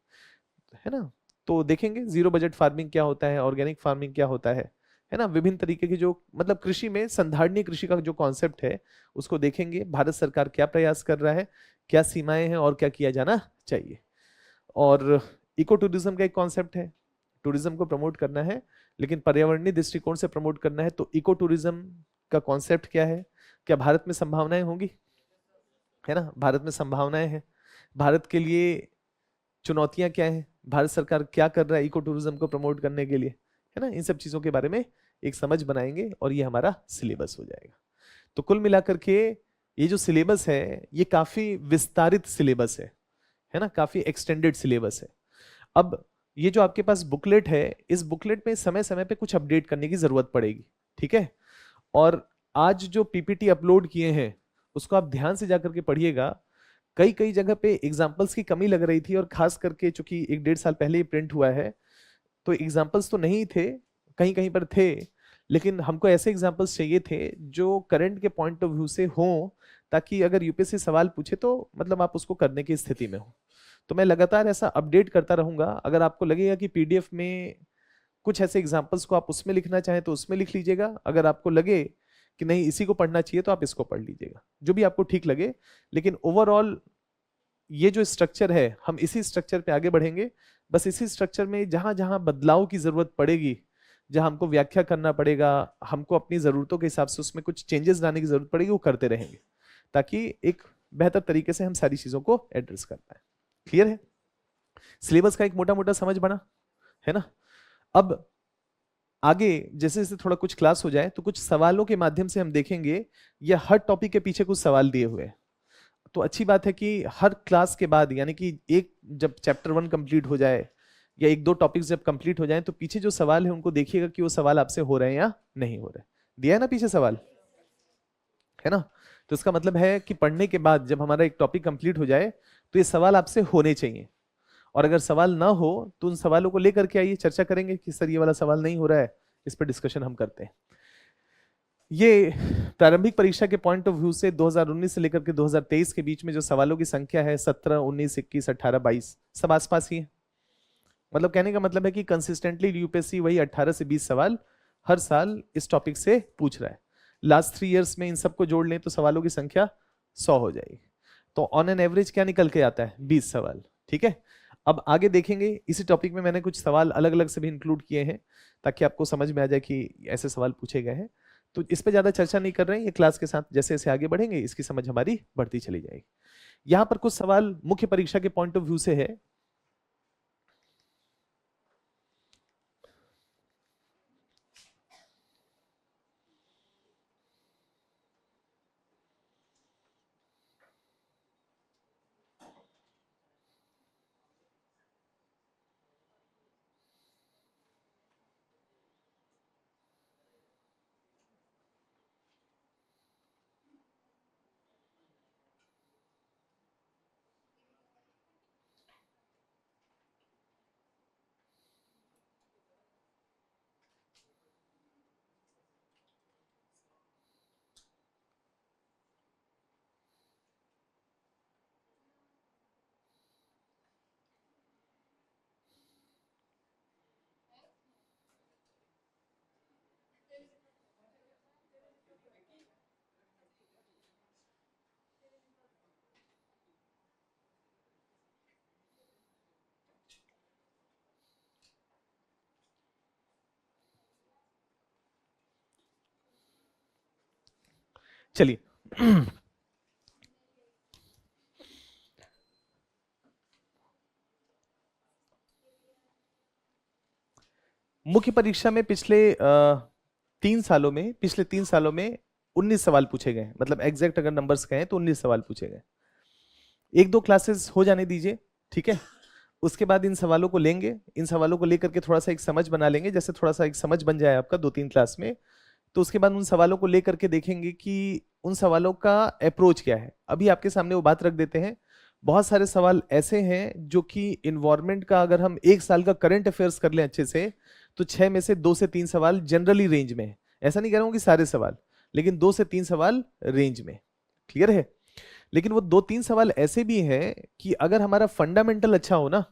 है ना। तो देखेंगे जीरो बजट फार्मिंग क्या होता है, ऑर्गेनिक फार्मिंग क्या होता है ना, विभिन्न तरीके की जो मतलब कृषि में संधारणीय कृषि का जो कॉन्सेप्ट है उसको देखेंगे, भारत सरकार क्या प्रयास कर रहा है, क्या सीमाएं हैं और क्या किया जाना चाहिए। और इको टूरिज्म का एक कॉन्सेप्ट है, टूरिज्म को प्रमोट करना है लेकिन पर्यावरणीय दृष्टिकोण से प्रमोट करना है। तो इको टूरिज्म का कॉन्सेप्ट क्या है, क्या भारत में संभावनाएं होंगी, है ना, भारत में संभावनाएं हैं, भारत के लिए चुनौतियां क्या हैं, भारत सरकार क्या कर रहा है इको टूरिज्म को प्रमोट करने के लिए, है ना, इन सब चीजों के बारे में एक समझ बनाएंगे और ये हमारा सिलेबस हो जाएगा। तो कुल मिलाकर के ये जो सिलेबस है ये काफी विस्तारित सिलेबस है ना, काफी एक्सटेंडेड सिलेबस है। अब ये जो आपके पास बुकलेट है, इस बुकलेट में समय समय पे कुछ अपडेट करने की जरूरत पड़ेगी, ठीक है। और आज जो पीपीटी अपलोड किए हैं उसको आप ध्यान से जाकर के पढ़िएगा। कई कई जगह पे एग्जाम्पल्स की कमी लग रही थी, और खास करके चूंकि 1-1.5 साल पहले ही प्रिंट हुआ है तो एग्जाम्पल्स तो नहीं थे, कहीं कहीं पर थे, लेकिन हमको ऐसे एग्जाम्पल्स चाहिए थे जो करंट के पॉइंट ऑफ व्यू से हों, ताकि अगर यूपीएससी सवाल पूछे तो मतलब आप उसको करने की स्थिति में हो। तो मैं लगातार ऐसा अपडेट करता रहूंगा। अगर आपको लगेगा कि पीडीएफ में कुछ ऐसे एग्जाम्पल्स को आप उसमें लिखना चाहें तो उसमें लिख लीजिएगा, अगर आपको लगे कि नहीं इसी को पढ़ना चाहिए तो आप इसको पढ़ लीजिएगा, जो भी आपको ठीक लगे। लेकिन ओवरऑल ये जो स्ट्रक्चर है, हम इसी स्ट्रक्चर पे आगे बढ़ेंगे। बस इसी स्ट्रक्चर में जहां जहां बदलाव की जरूरत पड़ेगी, जहां हमको व्याख्या करना पड़ेगा, हमको अपनी जरूरतों के हिसाब से उसमें कुछ चेंजेस लाने की जरूरत पड़ेगी, वो करते रहेंगे ताकि एक बेहतर तरीके से हम सारी चीजों को एड्रेस कर पाए। क्लियर है? सिलेबस का एक मोटा मोटा समझ बना है ना। अब आगे जैसे जैसे थोड़ा कुछ क्लास हो जाए तो कुछ सवालों के माध्यम से हम देखेंगे, या हर टॉपिक के पीछे कुछ सवाल दिए हुए हैं। तो अच्छी बात है कि हर क्लास के बाद, यानी कि एक जब चैप्टर 1 कंप्लीट हो जाए या 1-2 टॉपिक्स जब कंप्लीट हो जाए तो पीछे जो सवाल है उनको देखिएगा कि वो सवाल आपसे हो रहे हैं या नहीं हो रहे। दिया है ना पीछे सवाल, है ना। तो इसका मतलब है कि पढ़ने के बाद जब हमारा एक टॉपिक कंप्लीट हो जाए तो ये सवाल आपसे होने चाहिए, और अगर सवाल ना हो तो उन सवालों को लेकर के आइए, चर्चा करेंगे कि सर ये वाला सवाल नहीं हो रहा है, इस पर डिस्कशन हम करते हैं। ये प्रारंभिक परीक्षा के पॉइंट ऑफ व्यू से 2019 से लेकर के 2023 के बीच में जो सवालों की संख्या है 17, 19, 21, 18, 22 सब आसपास ही है। मतलब कहने का मतलब है कि कंसिस्टेंटली यूपीएससी वही 18 से 20 सवाल हर साल इस टॉपिक से पूछ रहा है। लास्ट 3 इयर्स में इन सबको जोड़ लें तो सवालों की संख्या 100 हो जाएगी। तो ऑन एन एवरेज क्या निकल के आता है? 20 सवाल। ठीक है, अब आगे देखेंगे। इसी टॉपिक में मैंने कुछ सवाल अलग अलग से भी इंक्लूड किए हैं ताकि आपको समझ में आ जाए कि ऐसे सवाल पूछे गए हैं। तो इस पे ज्यादा चर्चा नहीं कर रहे हैं, ये क्लास के साथ जैसे जैसे आगे बढ़ेंगे इसकी समझ हमारी बढ़ती चली जाएगी। यहाँ पर कुछ सवाल मुख्य परीक्षा के पॉइंट ऑफ व्यू से है। चलिए मुख्य परीक्षा में पिछले 3 सालों में 19 सवाल पूछे गए। मतलब एग्जैक्ट अगर नंबर्स कहें तो 19 सवाल पूछे गए। एक दो क्लासेस हो जाने दीजिए, ठीक है। उसके बाद इन सवालों को लेंगे, इन सवालों को लेकर के थोड़ा सा एक समझ बना लेंगे। जैसे थोड़ा सा एक समझ बन जाए आपका 2-3 क्लास में, तो उसके बाद उन सवालों को लेकर के देखेंगे कि उन सवालों का अप्रोच क्या है। अभी आपके सामने वो बात रख देते हैं। बहुत सारे सवाल ऐसे हैं जो कि इन्वायरमेंट का अगर हम 1 साल का करंट अफेयर्स कर लें अच्छे से, तो 6 में से 2 से 3 सवाल जनरली रेंज में है। ऐसा नहीं कह रहा हूं कि सारे सवाल, लेकिन 2 से 3 सवाल रेंज में। क्लियर है? लेकिन वो 2-3 सवाल ऐसे भी हैं कि अगर हमारा फंडामेंटल अच्छा हो ना,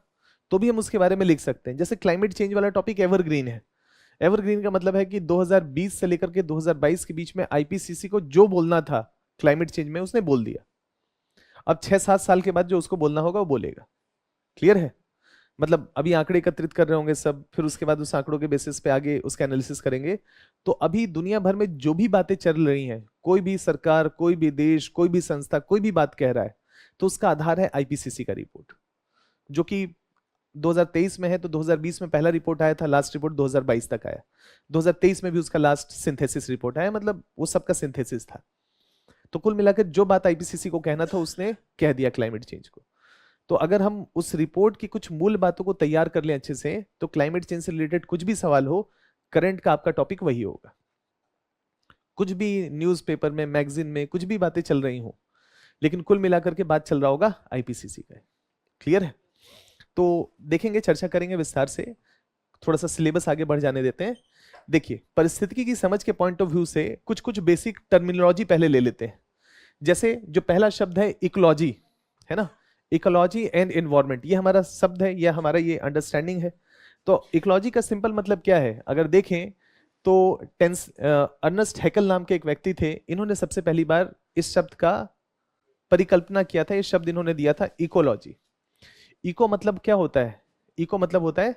तो भी हम उसके बारे में लिख सकते हैं। जैसे क्लाइमेट चेंज वाला टॉपिक एवरग्रीन है। एवरग्रीन का मतलब है कि 2020 से लेकर के 2022 के बीच में आईपीसीसी को जो बोलना था क्लाइमेट चेंज में, उसने बोल दिया। अब 6-7 साल के बाद जो उसको बोलना होगा वो बोलेगा। क्लियर है? मतलब अभी आंकड़े एकत्रित कर रहे होंगे सब, फिर उसके बाद उस आंकड़ों के बेसिस पे आगे उसका एनालिसिस करेंगे। तो अभी दुनिया भर में जो भी बातें चल रही हैं, कोई भी सरकार, कोई भी देश, कोई भी संस्था, कोई भी बात कह रहा है, तो उसका आधार है आईपीसीसी का रिपोर्ट, जो कि 2023 में है। तो 2020 में पहला रिपोर्ट आया था, लास्ट रिपोर्ट 2022 तक आया। 2023 में भी उसका लास्ट सिंथेसिस रिपोर्ट आया, मतलब वो सबका सिंथेसिस था। तो कुल मिलाकर जो बात आईपीसीसी को कहना था उसने कह दिया क्लाइमेट चेंज को। तो अगर हम उस रिपोर्ट की कुछ मूल बातों को तैयार कर लें अच्छे से, तो क्लाइमेट चेंज से रिलेटेड कुछ भी सवाल हो, करंट का आपका टॉपिक वही होगा। कुछ भी न्यूज़पेपर में, मैगजीन में कुछ भी बातें चल रही हो, लेकिन कुल मिलाकर के बात चल रहा होगा आईपीसीसी का। क्लियर है? तो देखेंगे, चर्चा करेंगे विस्तार से। थोड़ा सा सिलेबस आगे बढ़ जाने देते हैं। देखिए, परिस्थिति की समझ के पॉइंट ऑफ व्यू से कुछ कुछ बेसिक टर्मिनोलॉजी पहले ले लेते हैं। जैसे जो पहला शब्द है इकोलॉजी, है ना, इकोलॉजी एंड एनवायरनमेंट, ये हमारा शब्द है, ये हमारा ये अंडरस्टैंडिंग है। तो इकोलॉजी का सिंपल मतलब क्या है अगर देखें तो अर्नेस्ट हैकल नाम के एक व्यक्ति थे, इन्होंने सबसे पहली बार इस शब्द का परिकल्पना किया था। ये शब्द इन्होंने दिया था इकोलॉजी। इको मतलब क्या होता है? इको मतलब होता है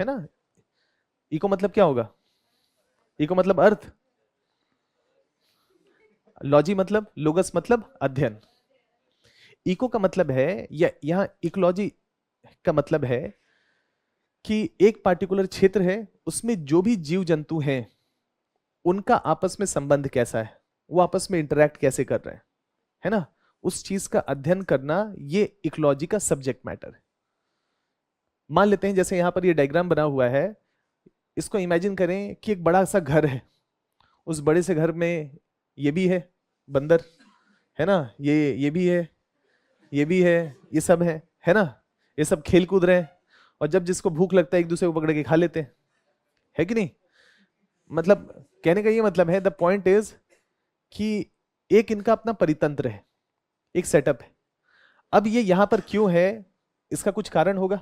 ना, इको मतलब क्या होगा? इको मतलब अर्थ, लॉजी मतलब, लोगस मतलब अध्ययन। इको का मतलब है, या यहां इकोलॉजी का मतलब है कि एक पार्टिकुलर क्षेत्र है, उसमें जो भी जीव जंतु हैं उनका आपस में संबंध कैसा है, वो आपस में इंटरेक्ट कैसे कर रहे हैं, है ना, उस चीज का अध्ययन करना, ये इकोलॉजी का सब्जेक्ट मैटर है। मान लेते हैं जैसे यहां पर ये डायग्राम बना हुआ है, इसको इमेजिन करें कि एक बड़ा सा घर है। उस बड़े से घर में ये भी है बंदर, है ना, ये भी है, ये भी है, ये सब है ना, ये सब खेल कूद रहे हैं, और जब जिसको भूख लगता है एक दूसरे को पकड़ के खा लेते हैं, है कि नहीं? मतलब कहने का ये मतलब है, द पॉइंट इज कि एक इनका अपना परितंत्र है, एक सेटअप है। अब ये यहां पर क्यों है, इसका कुछ कारण होगा,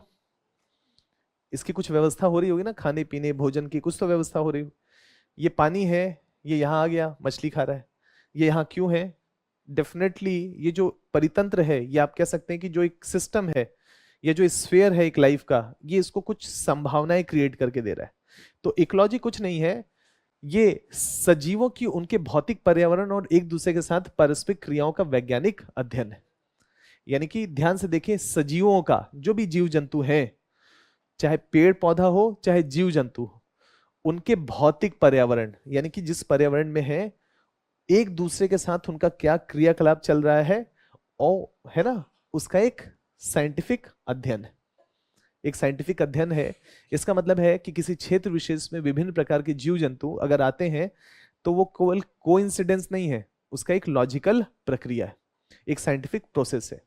इसकी कुछ व्यवस्था हो रही होगी ना, खाने पीने भोजन की कुछ तो व्यवस्था हो रही हो। ये पानी है, ये यहां आ गया मछली खा रहा है, ये यहां क्यों है? डेफिनेटली ये जो परितंत्र है, ये आप कह सकते हैं कि जो एक सिस्टम है, ये जो स्फीयर है एक लाइफ का, ये इसको कुछ संभावनाएं क्रिएट करके दे रहा है। तो इकोलॉजी कुछ नहीं है, ये सजीवों की उनके भौतिक पर्यावरण और एक दूसरे के साथ पारस्परिक क्रियाओं का वैज्ञानिक अध्ययन है। यानी कि ध्यान से देखिए, सजीवों का जो भी जीव जंतु हैं, चाहे पेड़ पौधा हो चाहे जीव जंतु हो, उनके भौतिक पर्यावरण यानी कि जिस पर्यावरण में है, एक दूसरे के साथ उनका क्या क्रियाकलाप चल रहा है, और है ना, उसका एक साइंटिफिक अध्ययन है। एक साइंटिफिक अध्ययन है। इसका मतलब है कि किसी क्षेत्र विशेष में विभिन्न प्रकार के जीव जंतु अगर आते हैं तो वो केवल कोइंसिडेंस नहीं है, उसका एक लॉजिकल प्रक्रिया है, एक साइंटिफिक प्रोसेस है।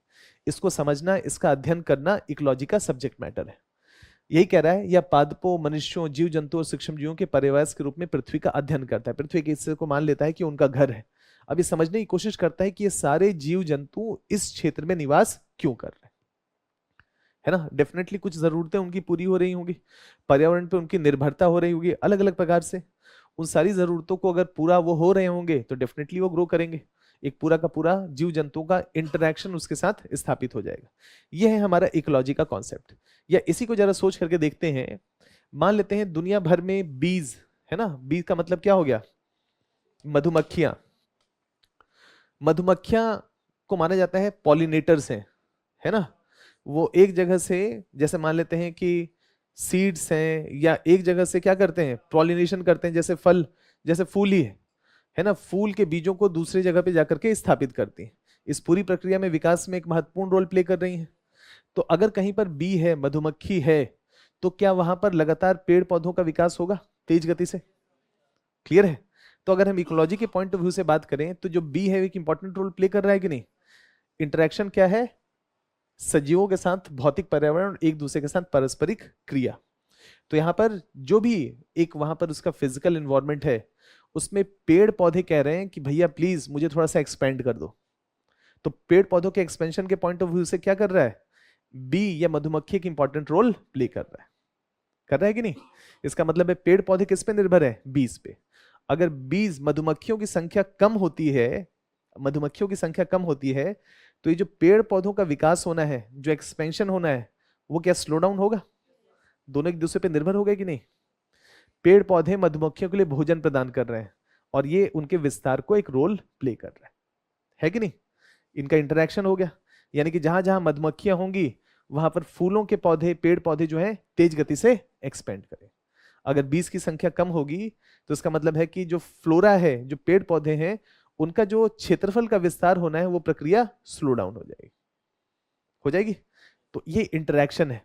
इसको समझना, इसका अध्ययन करना इकोलॉजी का सब्जेक्ट मैटर है। यही कह रहा है, यह पादपों, मनुष्यों, जीव जंतु और सूक्ष्म जीवों के पर्यावरण के रूप में पृथ्वी का अध्ययन करता है। पृथ्वी के हिस्से को मान लेता है कि उनका घर है। अब ये समझने की कोशिश करता है कि ये सारे जीव जंतु इस क्षेत्र में निवास क्यों कर रहे हैं, है ना। डेफिनेटली कुछ जरूरतें उनकी पूरी हो रही होंगी, पर्यावरण पे उनकी निर्भरता हो रही होगी अलग अलग प्रकार से। उन सारी जरूरतों को अगर पूरा वो हो रहे होंगे तो डेफिनेटली वो ग्रो करेंगे। एक पूरा का पूरा जीव जंतुओं का इंटरेक्शन उसके साथ स्थापित हो जाएगा। यह है हमारा इकोलॉजी का कॉन्सेप्ट। या इसी को जरा सोच करके देखते हैं। मान लेते हैं दुनिया भर में बीज, है ना, बीज का मतलब क्या हो गया, मधुमक्खियां। मधुमक्खियां को माना जाता है पॉलिनेटर्स हैं, है ना। वो एक जगह से, जैसे मान लेते हैं कि सीड्स हैं, या एक जगह से क्या करते हैं, पॉलिनेशन करते हैं, जैसे फल, जैसे फूल ही है ना, फूल के बीजों को दूसरी जगह पे जाकर के स्थापित करती हैं। इस पूरी प्रक्रिया में, विकास में एक महत्वपूर्ण रोल प्ले कर रही हैं। तो अगर कहीं पर बी है, मधुमक्खी है, तो क्या वहां पर लगातार पेड़ पौधों का विकास होगा तेज गति से? क्लियर है। तो अगर हम इकोलॉजी के पॉइंट ऑफ व्यू से बात करें तो जो बी है एक इंपॉर्टेंट रोल प्ले कर रहा है कि नहीं। इंटरेक्शन क्या है, सजीवों के साथ भौतिक पर्यावरण और एक दूसरे के साथ पारस्परिक क्रिया। तो यहां पर जो भी एक वहां पर उसका फिजिकल एनवायरनमेंट है, उसमें पेड़ पौधे कह रहे हैं कि भैया प्लीज मुझे थोड़ा सा एक्सपेंड कर दो। तो पेड़ पौधों के एक्सपेंशन के पॉइंट ऑफ व्यू से क्या कर रहा है, बी या मधुमक्खी एक इंपॉर्टेंट रोल प्ले कर रहा है। कर रहा है कि नहीं। इसका मतलब है पेड़ पौधे किस पे निर्भर है, बीज पे। अगर बीज, मधुमक्खियों की संख्या कम होती है, मधुमक्खियों की संख्या कम होती है, तो ये जो पेड़ पौधों का विकास होना है, जो एक्सपेंशन होना है, वो क्या स्लो डाउन होगा? दोनों एक दूसरे पे निर्भर हो गए कि नहीं। पेड़ पौधे मधुमक्खियों के लिए भोजन प्रदान कर रहे हैं और ये उनके विस्तार को एक रोल प्ले कर रहा है कि नहीं। इनका इंटरेक्शन हो गया, यानी कि जहां जहां मधुमक्खियां होंगी वहां पर फूलों के पौधे, पेड़ पौधे जो है तेज गति से एक्सपेंड करें। अगर बीज की संख्या कम होगी तो इसका मतलब है कि जो फ्लोरा है, जो पेड़ पौधे हैं, उनका जो क्षेत्रफल का विस्तार होना है वो प्रक्रिया स्लो डाउन हो जाएगी। तो ये इंटरेक्शन है।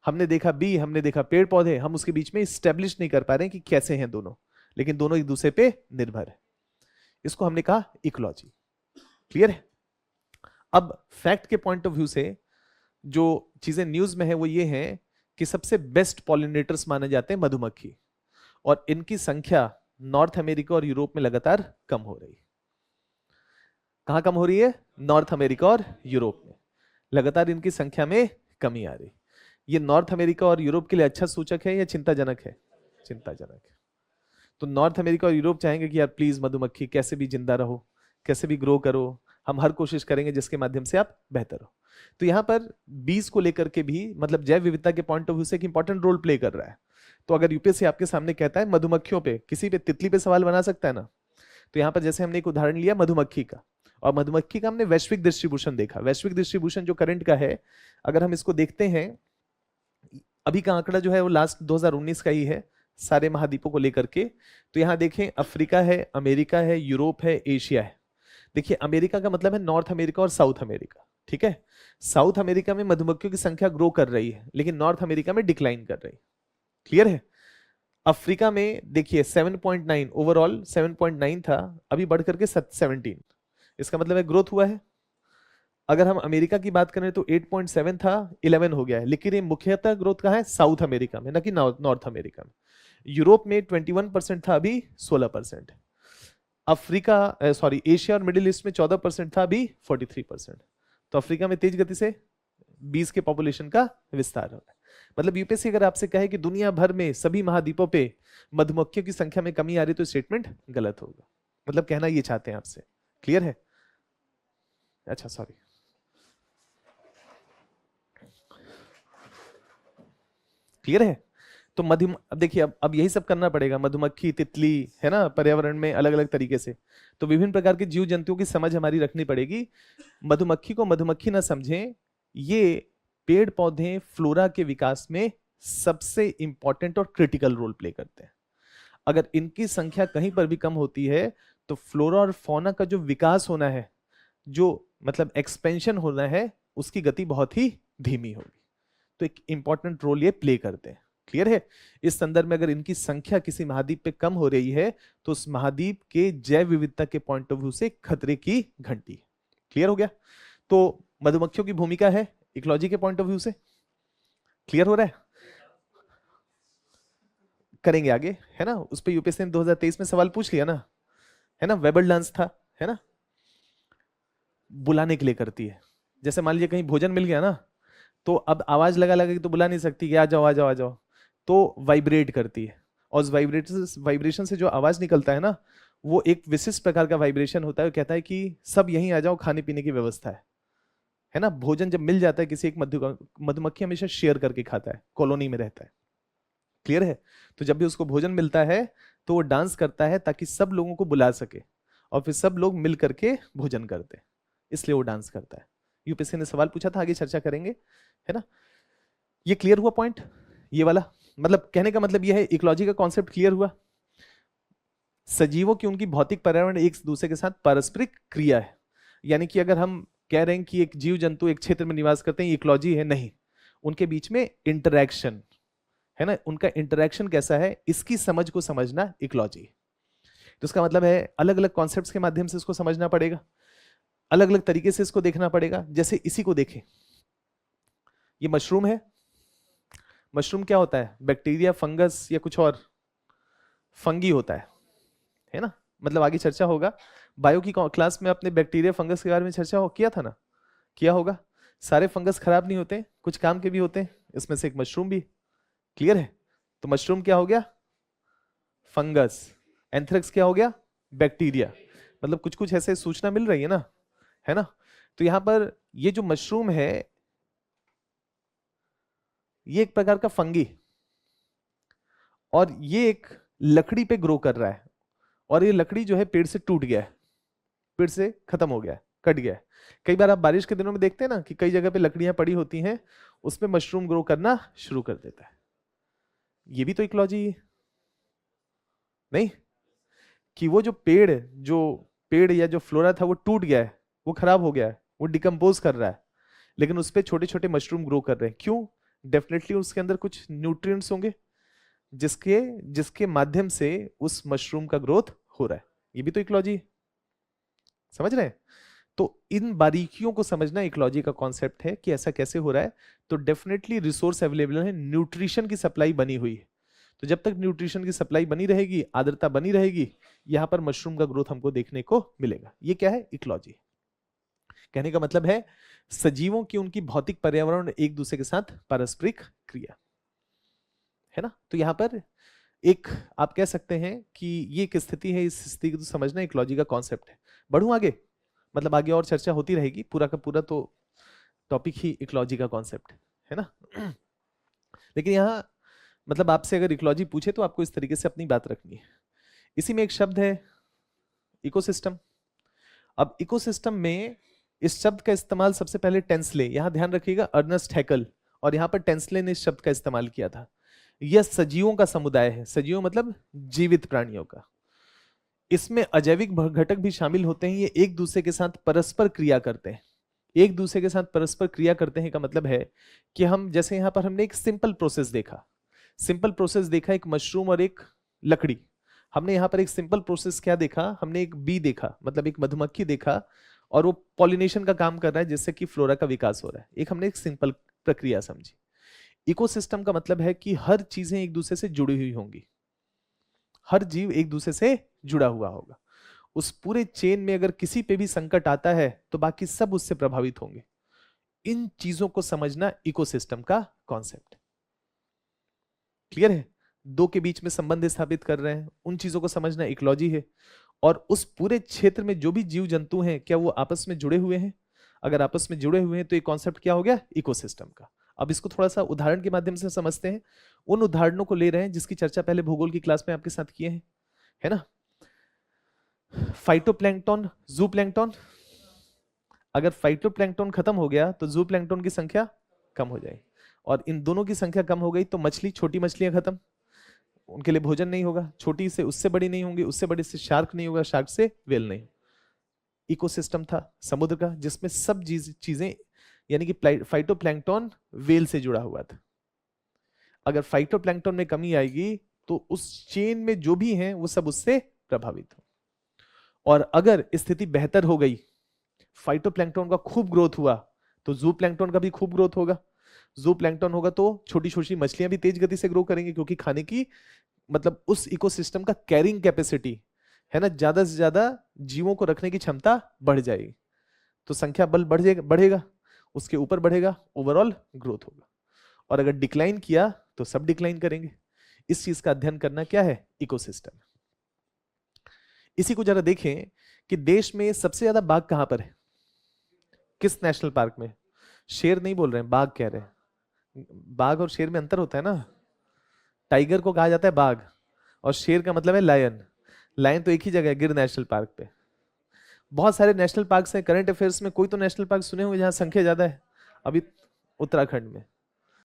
हमने देखा बी, हमने देखा पेड़ पौधे, हम उसके बीच में स्टेब्लिश नहीं कर पा रहे हैं कि कैसे हैं दोनों, लेकिन दोनों एक दूसरे पे निर्भर है। इसको हमने कहा इकोलॉजी। क्लियर है। अब फैक्ट के पॉइंट ऑफ व्यू से जो चीजें न्यूज में है वो ये है कि सबसे बेस्ट पॉलिनेटर्स माने जाते हैं मधुमक्खी, और इनकी संख्या नॉर्थ अमेरिका और यूरोप में लगातार कम हो रही है। कहां कम हो रही है? नॉर्थ अमेरिका और यूरोप में लगातार इनकी संख्या में कमी आ रही। ये नॉर्थ अमेरिका और यूरोप के लिए अच्छा सूचक है या चिंताजनक है? चिंताजनक है। तो नॉर्थ अमेरिका और यूरोप चाहेंगे कि यार प्लीज मधुमक्खी कैसे भी जिंदा रहो, कैसे भी ग्रो करो, हम हर कोशिश करेंगे जिसके माध्यम से आप बेहतर हो। तो यहां पर बीज को लेकर के भी, मतलब जैव विविधता के पॉइंट ऑफ व्यू से एक इंपॉर्टेंट रोल प्ले कर रहा है। तो अगर यूपीएससी आपके सामने कहता है मधुमक्खियों पे, किसी पे, तितली पे सवाल बना सकता है ना। तो यहां पर जैसे हमने एक उदाहरण लिया मधुमक्खी का, और मधुमक्खी का हमने वैश्विक डिस्ट्रीब्यूशन देखा। वैश्विक डिस्ट्रीब्यूशन जो करंट का है, अगर हम इसको देखते हैं, अभी का आंकड़ा जो है वो लास्ट 2019 का ही है सारे महाद्वीपों को लेकर के। तो यहां देखें, अफ्रीका है, अमेरिका है, यूरोप है, एशिया है। देखिए अमेरिका का मतलब है नॉर्थ अमेरिका और साउथ अमेरिका, ठीक है। साउथ अमेरिका में मधुमक्खियों की संख्या ग्रो कर रही है, लेकिन नॉर्थ अमेरिका में डिक्लाइन कर रही है। क्लियर है। अफ्रीका में देखिए 7.9, ओवरऑल 7.9 था, अभी बढ़ करके 17। इसका मतलब है ग्रोथ हुआ है। अगर हम अमेरिका की बात करें तो 8.7 था, 11 हो गया है। लेकिन ये मुख्यतः ग्रोथ कहाँ है? साउथ अमेरिका में, ना कि नॉर्थ अमेरिका में। यूरोप में 21% था, अभी 16%। अफ्रीका सॉरी एशिया और मिडिल ईस्ट में 14% था, अभी 43%। तो अफ्रीका में तेज गति से 20 के पॉपुलेशन का विस्तार हो रहा है। मतलब यूपीएससी अगर आपसे कहे कि दुनिया भर में सभी महाद्वीपों पे मधुमक्खियों की संख्या में कमी आ रही, तो स्टेटमेंट गलत होगा। मतलब कहना ये चाहते हैं आपसे। क्लियर है? अच्छा सॉरी, क्लियर है? तो मधु अब देखिए, अब यही सब करना पड़ेगा। मधुमक्खी, तितली, है ना, पर्यावरण में अलग अलग तरीके से। तो विभिन्न प्रकार के जीव जंतुओं की समझ हमारी रखनी पड़ेगी। मधुमक्खी को मधुमक्खी ना समझें, ये पेड़ पौधे फ्लोरा के विकास में सबसे इंपॉर्टेंट और क्रिटिकल रोल प्ले करते हैं। अगर इनकी संख्या कहीं पर भी कम होती है तो फ्लोरा और फौना का जो विकास होना है, जो मतलब एक्सपेंशन होना है, उसकी गति बहुत ही धीमी होगी। तो एक इंपॉर्टेंट रोल ये प्ले करते हैं। क्लियर है? इस संदर्भ में अगर इनकी संख्या किसी महाद्वीप पे कम हो रही है तो उस महाद्वीप के जैव विविधता के पॉइंट ऑफ व्यू से खतरे की घंटी। क्लियर हो गया? तो मधुमक्खियों की भूमिका है इकोलॉजी के पॉइंट ऑफ व्यू से। क्लियर हो रहा है? करेंगे आगे, है ना। उस पर यूपीएससी ने 2023 में सवाल पूछ लिया ना, है ना। वेबल डांस था, है ना, बुलाने के लिए करती है। जैसे मान लीजिए कहीं भोजन मिल गया ना, तो अब आवाज लगा लगा के तो बुला नहीं सकती कि आ जाओ आ जाओ आ जाओ, तो वाइब्रेट करती है। और उस वाइब्रेशन से जो आवाज निकलता है ना, वो एक विशिष्ट प्रकार का वाइब्रेशन होता है। वो कहता है कि सब यहीं आ जाओ, खाने पीने की व्यवस्था है ना। भोजन जब मिल जाता है किसी एक मधुमक्खी हमेशा शेयर करके खाता है, कॉलोनी में रहता है। क्लियर है? तो जब भी उसको भोजन मिलता है तो वो डांस करता है ताकि सब लोगों को बुला सके और फिर सब लोग मिल करके भोजन करते हैं, इसलिए वो डांस करता है। यूपीएससी ने सवाल पूछा था, आगे चर्चा करेंगे, है ना। ये क्लियर हुआ पॉइंट, ये वाला। मतलब कहने का मतलब ये है, इकोलॉजी का कॉन्सेप्ट क्लियर हुआ। सजीवों की उनकी भौतिक पर्यावरण एक दूसरे के साथ पारस्परिक क्रिया है। यानी कि अगर हम कह रहे हैं कि एक जीव जंतु एक क्षेत्र में निवास करते हैं, इकोलॉजी है, नहीं, उनके बीच में इंटरैक्शन है ना। उनका इंटरैक्शन कैसा है, इसकी समझ को समझना इकोलॉजी। तो इसका मतलब है अलग अलग कॉन्सेप्ट्स के माध्यम से इसको समझना पड़ेगा, अलग अलग तरीके से इसको देखना पड़ेगा। जैसे इसी को देखें, ये मशरूम है। मशरूम क्या होता है, बैक्टीरिया, फंगस या कुछ और? फंगी होता है ना। मतलब आगे चर्चा होगा, बायो की क्लास में अपने बैक्टीरिया फंगस के बारे में चर्चा किया था ना, किया होगा। सारे फंगस खराब नहीं होते, कुछ काम के भी होते हैं, इसमें से एक मशरूम भी। क्लियर है? तो मशरूम क्या हो गया, फंगस। एंथ्रेक्स क्या हो गया, बैक्टीरिया। मतलब कुछ कुछ ऐसे सूचना मिल रही है ना, है ना। तो यहां पर ये जो मशरूम है, ये एक प्रकार का फंगी, और ये एक लकड़ी पे ग्रो कर रहा है। और ये लकड़ी जो है पेड़ से टूट गया है, पेड़ से खत्म हो गया है, कट गया है। कई बार आप बारिश के दिनों में देखते हैं ना कि कई जगह पे लकड़ियां पड़ी होती हैं, उसमें मशरूम ग्रो करना शुरू कर देता है। ये भी तो इकोलॉजी है, नहीं? कि वो जो पेड़ या जो फ्लोरा था वो टूट गया है, वो खराब हो गया है, वो डिकम्पोज कर रहा है, लेकिन उस पे छोटे छोटे मशरूम ग्रो कर रहे हैं। क्यों? डेफिनेटली उसके अंदर कुछ न्यूट्रिएंट्स होंगे जिसके जिसके माध्यम से उस मशरूम का ग्रोथ हो रहा है। ये भी तो इकोलॉजी है। समझ रहे हैं? तो इन बारीकियों को समझना इकोलॉजी का कॉन्सेप्ट है कि ऐसा कैसे हो रहा है। तो डेफिनेटली रिसोर्स अवेलेबल है, न्यूट्रिशन की सप्लाई बनी हुई है। तो जब तक न्यूट्रिशन की सप्लाई बनी रहेगी, आर्द्रता बनी रहेगी, यहां पर मशरूम का ग्रोथ हमको देखने को मिलेगा। ये क्या है, इकोलॉजी। कहने का मतलब है सजीवों की उनकी भौतिक पर्यावरण एक दूसरे के साथ पारस्परिक क्रिया, है ना। तो यहां पर एक आप कह सकते हैं कि ये एक स्थिति है, इस स्थिति को तो समझना इकोलॉजी का कॉन्सेप्ट है। बढ़ूं आगे, मतलब आगे और चर्चा होती रहेगी, पूरा का पूरा तो टॉपिक ही इकोलॉजी का कॉन्सेप्ट है ना। लेकिन यहाँ मतलब आपसे अगर इकोलॉजी पूछे तो आपको इस तरीके से अपनी बात रखनी है। इसी में एक शब्द है इकोसिस्टम। अब इकोसिस्टम में इस शब्द का इस्तेमाल सबसे पहले टेंसले, यहां ध्यान रखिएगा, अर्नेस्ट हैकल, और यहां पर टेंसले ने इस शब्द का इस्तेमाल किया था। यह सजीवों का समुदाय है, सजीव मतलब जीवित प्राणियों का। इसमें अजैविक घटक भी शामिल होते हैं। ये एक दूसरे के साथ परस्पर क्रिया करते हैं। एक दूसरे के साथ परस्पर क्रिया करते हैं का मतलब है कि हम जैसे यहां पर हमने एक सिंपल प्रोसेस देखा, एक मशरूम और एक लकड़ी। हमने यहाँ पर एक सिंपल प्रोसेस क्या देखा, हमने एक बी देखा, मतलब एक मधुमक्खी देखा, और वो पॉलिनेशन का काम कर रहा है जिससे कि फ्लोरा का विकास हो रहा है। एक हमने एक सिंपल प्रक्रिया समझी। इकोसिस्टम का मतलब है कि हर चीजें एक दूसरे से जुड़ी हुई होंगी। हर जीव एक दूसरे से जुड़ा हुआ होगा। उस पूरे चेन में अगर किसी पे भी संकट आता है तो बाकी सब उससे प्रभावित होंगे। इन चीजों को समझना इकोसिस्टम का कॉन्सेप्ट। क्लियर है? दो के बीच में संबंध स्थापित कर रहे हैं, उन चीजों को समझना इकोलॉजी है। और उस पूरे क्षेत्र में जो भी जीव जंतु हैं, क्या वो आपस में जुड़े हुए हैं? अगर आपस में जुड़े हुए हैं तो ये कॉन्सेप्ट क्या हो गया? इकोसिस्टम का। अब इसको थोड़ा सा उदाहरण के माध्यम से समझते हैं। उन उदाहरणों को ले रहे हैं जिसकी चर्चा पहले भूगोल की क्लास में आपके साथ किए हैं, है ना? फाइटोप्लैंक्टन, जूप्लैंक्टन। अगर फाइटोप्लैंक्टन खत्म हो गया तो जूप्लैंक्टन की संख्या कम हो जाएगी, और इन दोनों की संख्या कम हो गई तो मछली, छोटी मछलियां खत्म, उनके लिए भोजन नहीं होगा। छोटी से उससे बड़ी नहीं होंगी, उससे बड़ी से शार्क नहीं होगा, शार्क से वेल नहीं। इकोसिस्टम था समुद्र का जिसमें सब चीजें यानी कि फाइटोप्लैंक्टन वेल से जुड़ा हुआ था। अगर फाइटोप्लैंक्टन में कमी आएगी तो उस चेन में जो भी हैं वो सब उससे प्रभावित हो। और अगर स्थिति बेहतर हो गई, फाइटोप्लैंक्टन का खूब ग्रोथ हुआ, तो जूप्लैंक्टन का भी खूब ग्रोथ होगा। जूप्लैंक्टन होगा तो छोटी छोटी मछलियां भी तेज गति से ग्रो करेंगी, क्योंकि खाने की मतलब उस इकोसिस्टम का कैरिंग कैपेसिटी है ना, ज्यादा से ज्यादा जीवों को रखने की क्षमता बढ़ जाएगी, तो संख्या बल बढ़ेगा, उसके ऊपर बढ़ेगा, ओवरऑल ग्रोथ होगा। और अगर डिक्लाइन किया तो सब डिक्लाइन करेंगे। इस चीज का अध्ययन करना क्या है? इकोसिस्टम। इसी को जरा देखें कि देश में सबसे ज्यादा बाघ कहां पर है? किस नेशनल पार्क में? शेर नहीं बोल रहे हैं, बाघ कह रहे हैं। बाघ और शेर में अंतर होता है ना। टाइगर को कहा जाता है बाघ, और शेर का मतलब है लायन। लायन तो एक ही जगह है, गिर नेशनल पार्क पे। बहुत सारे नेशनल पार्क हैं। करंट अफेयर्स में कोई तो नेशनल पार्क सुने होंगे जहां संख्या ज्यादा है? अभी उत्तराखंड में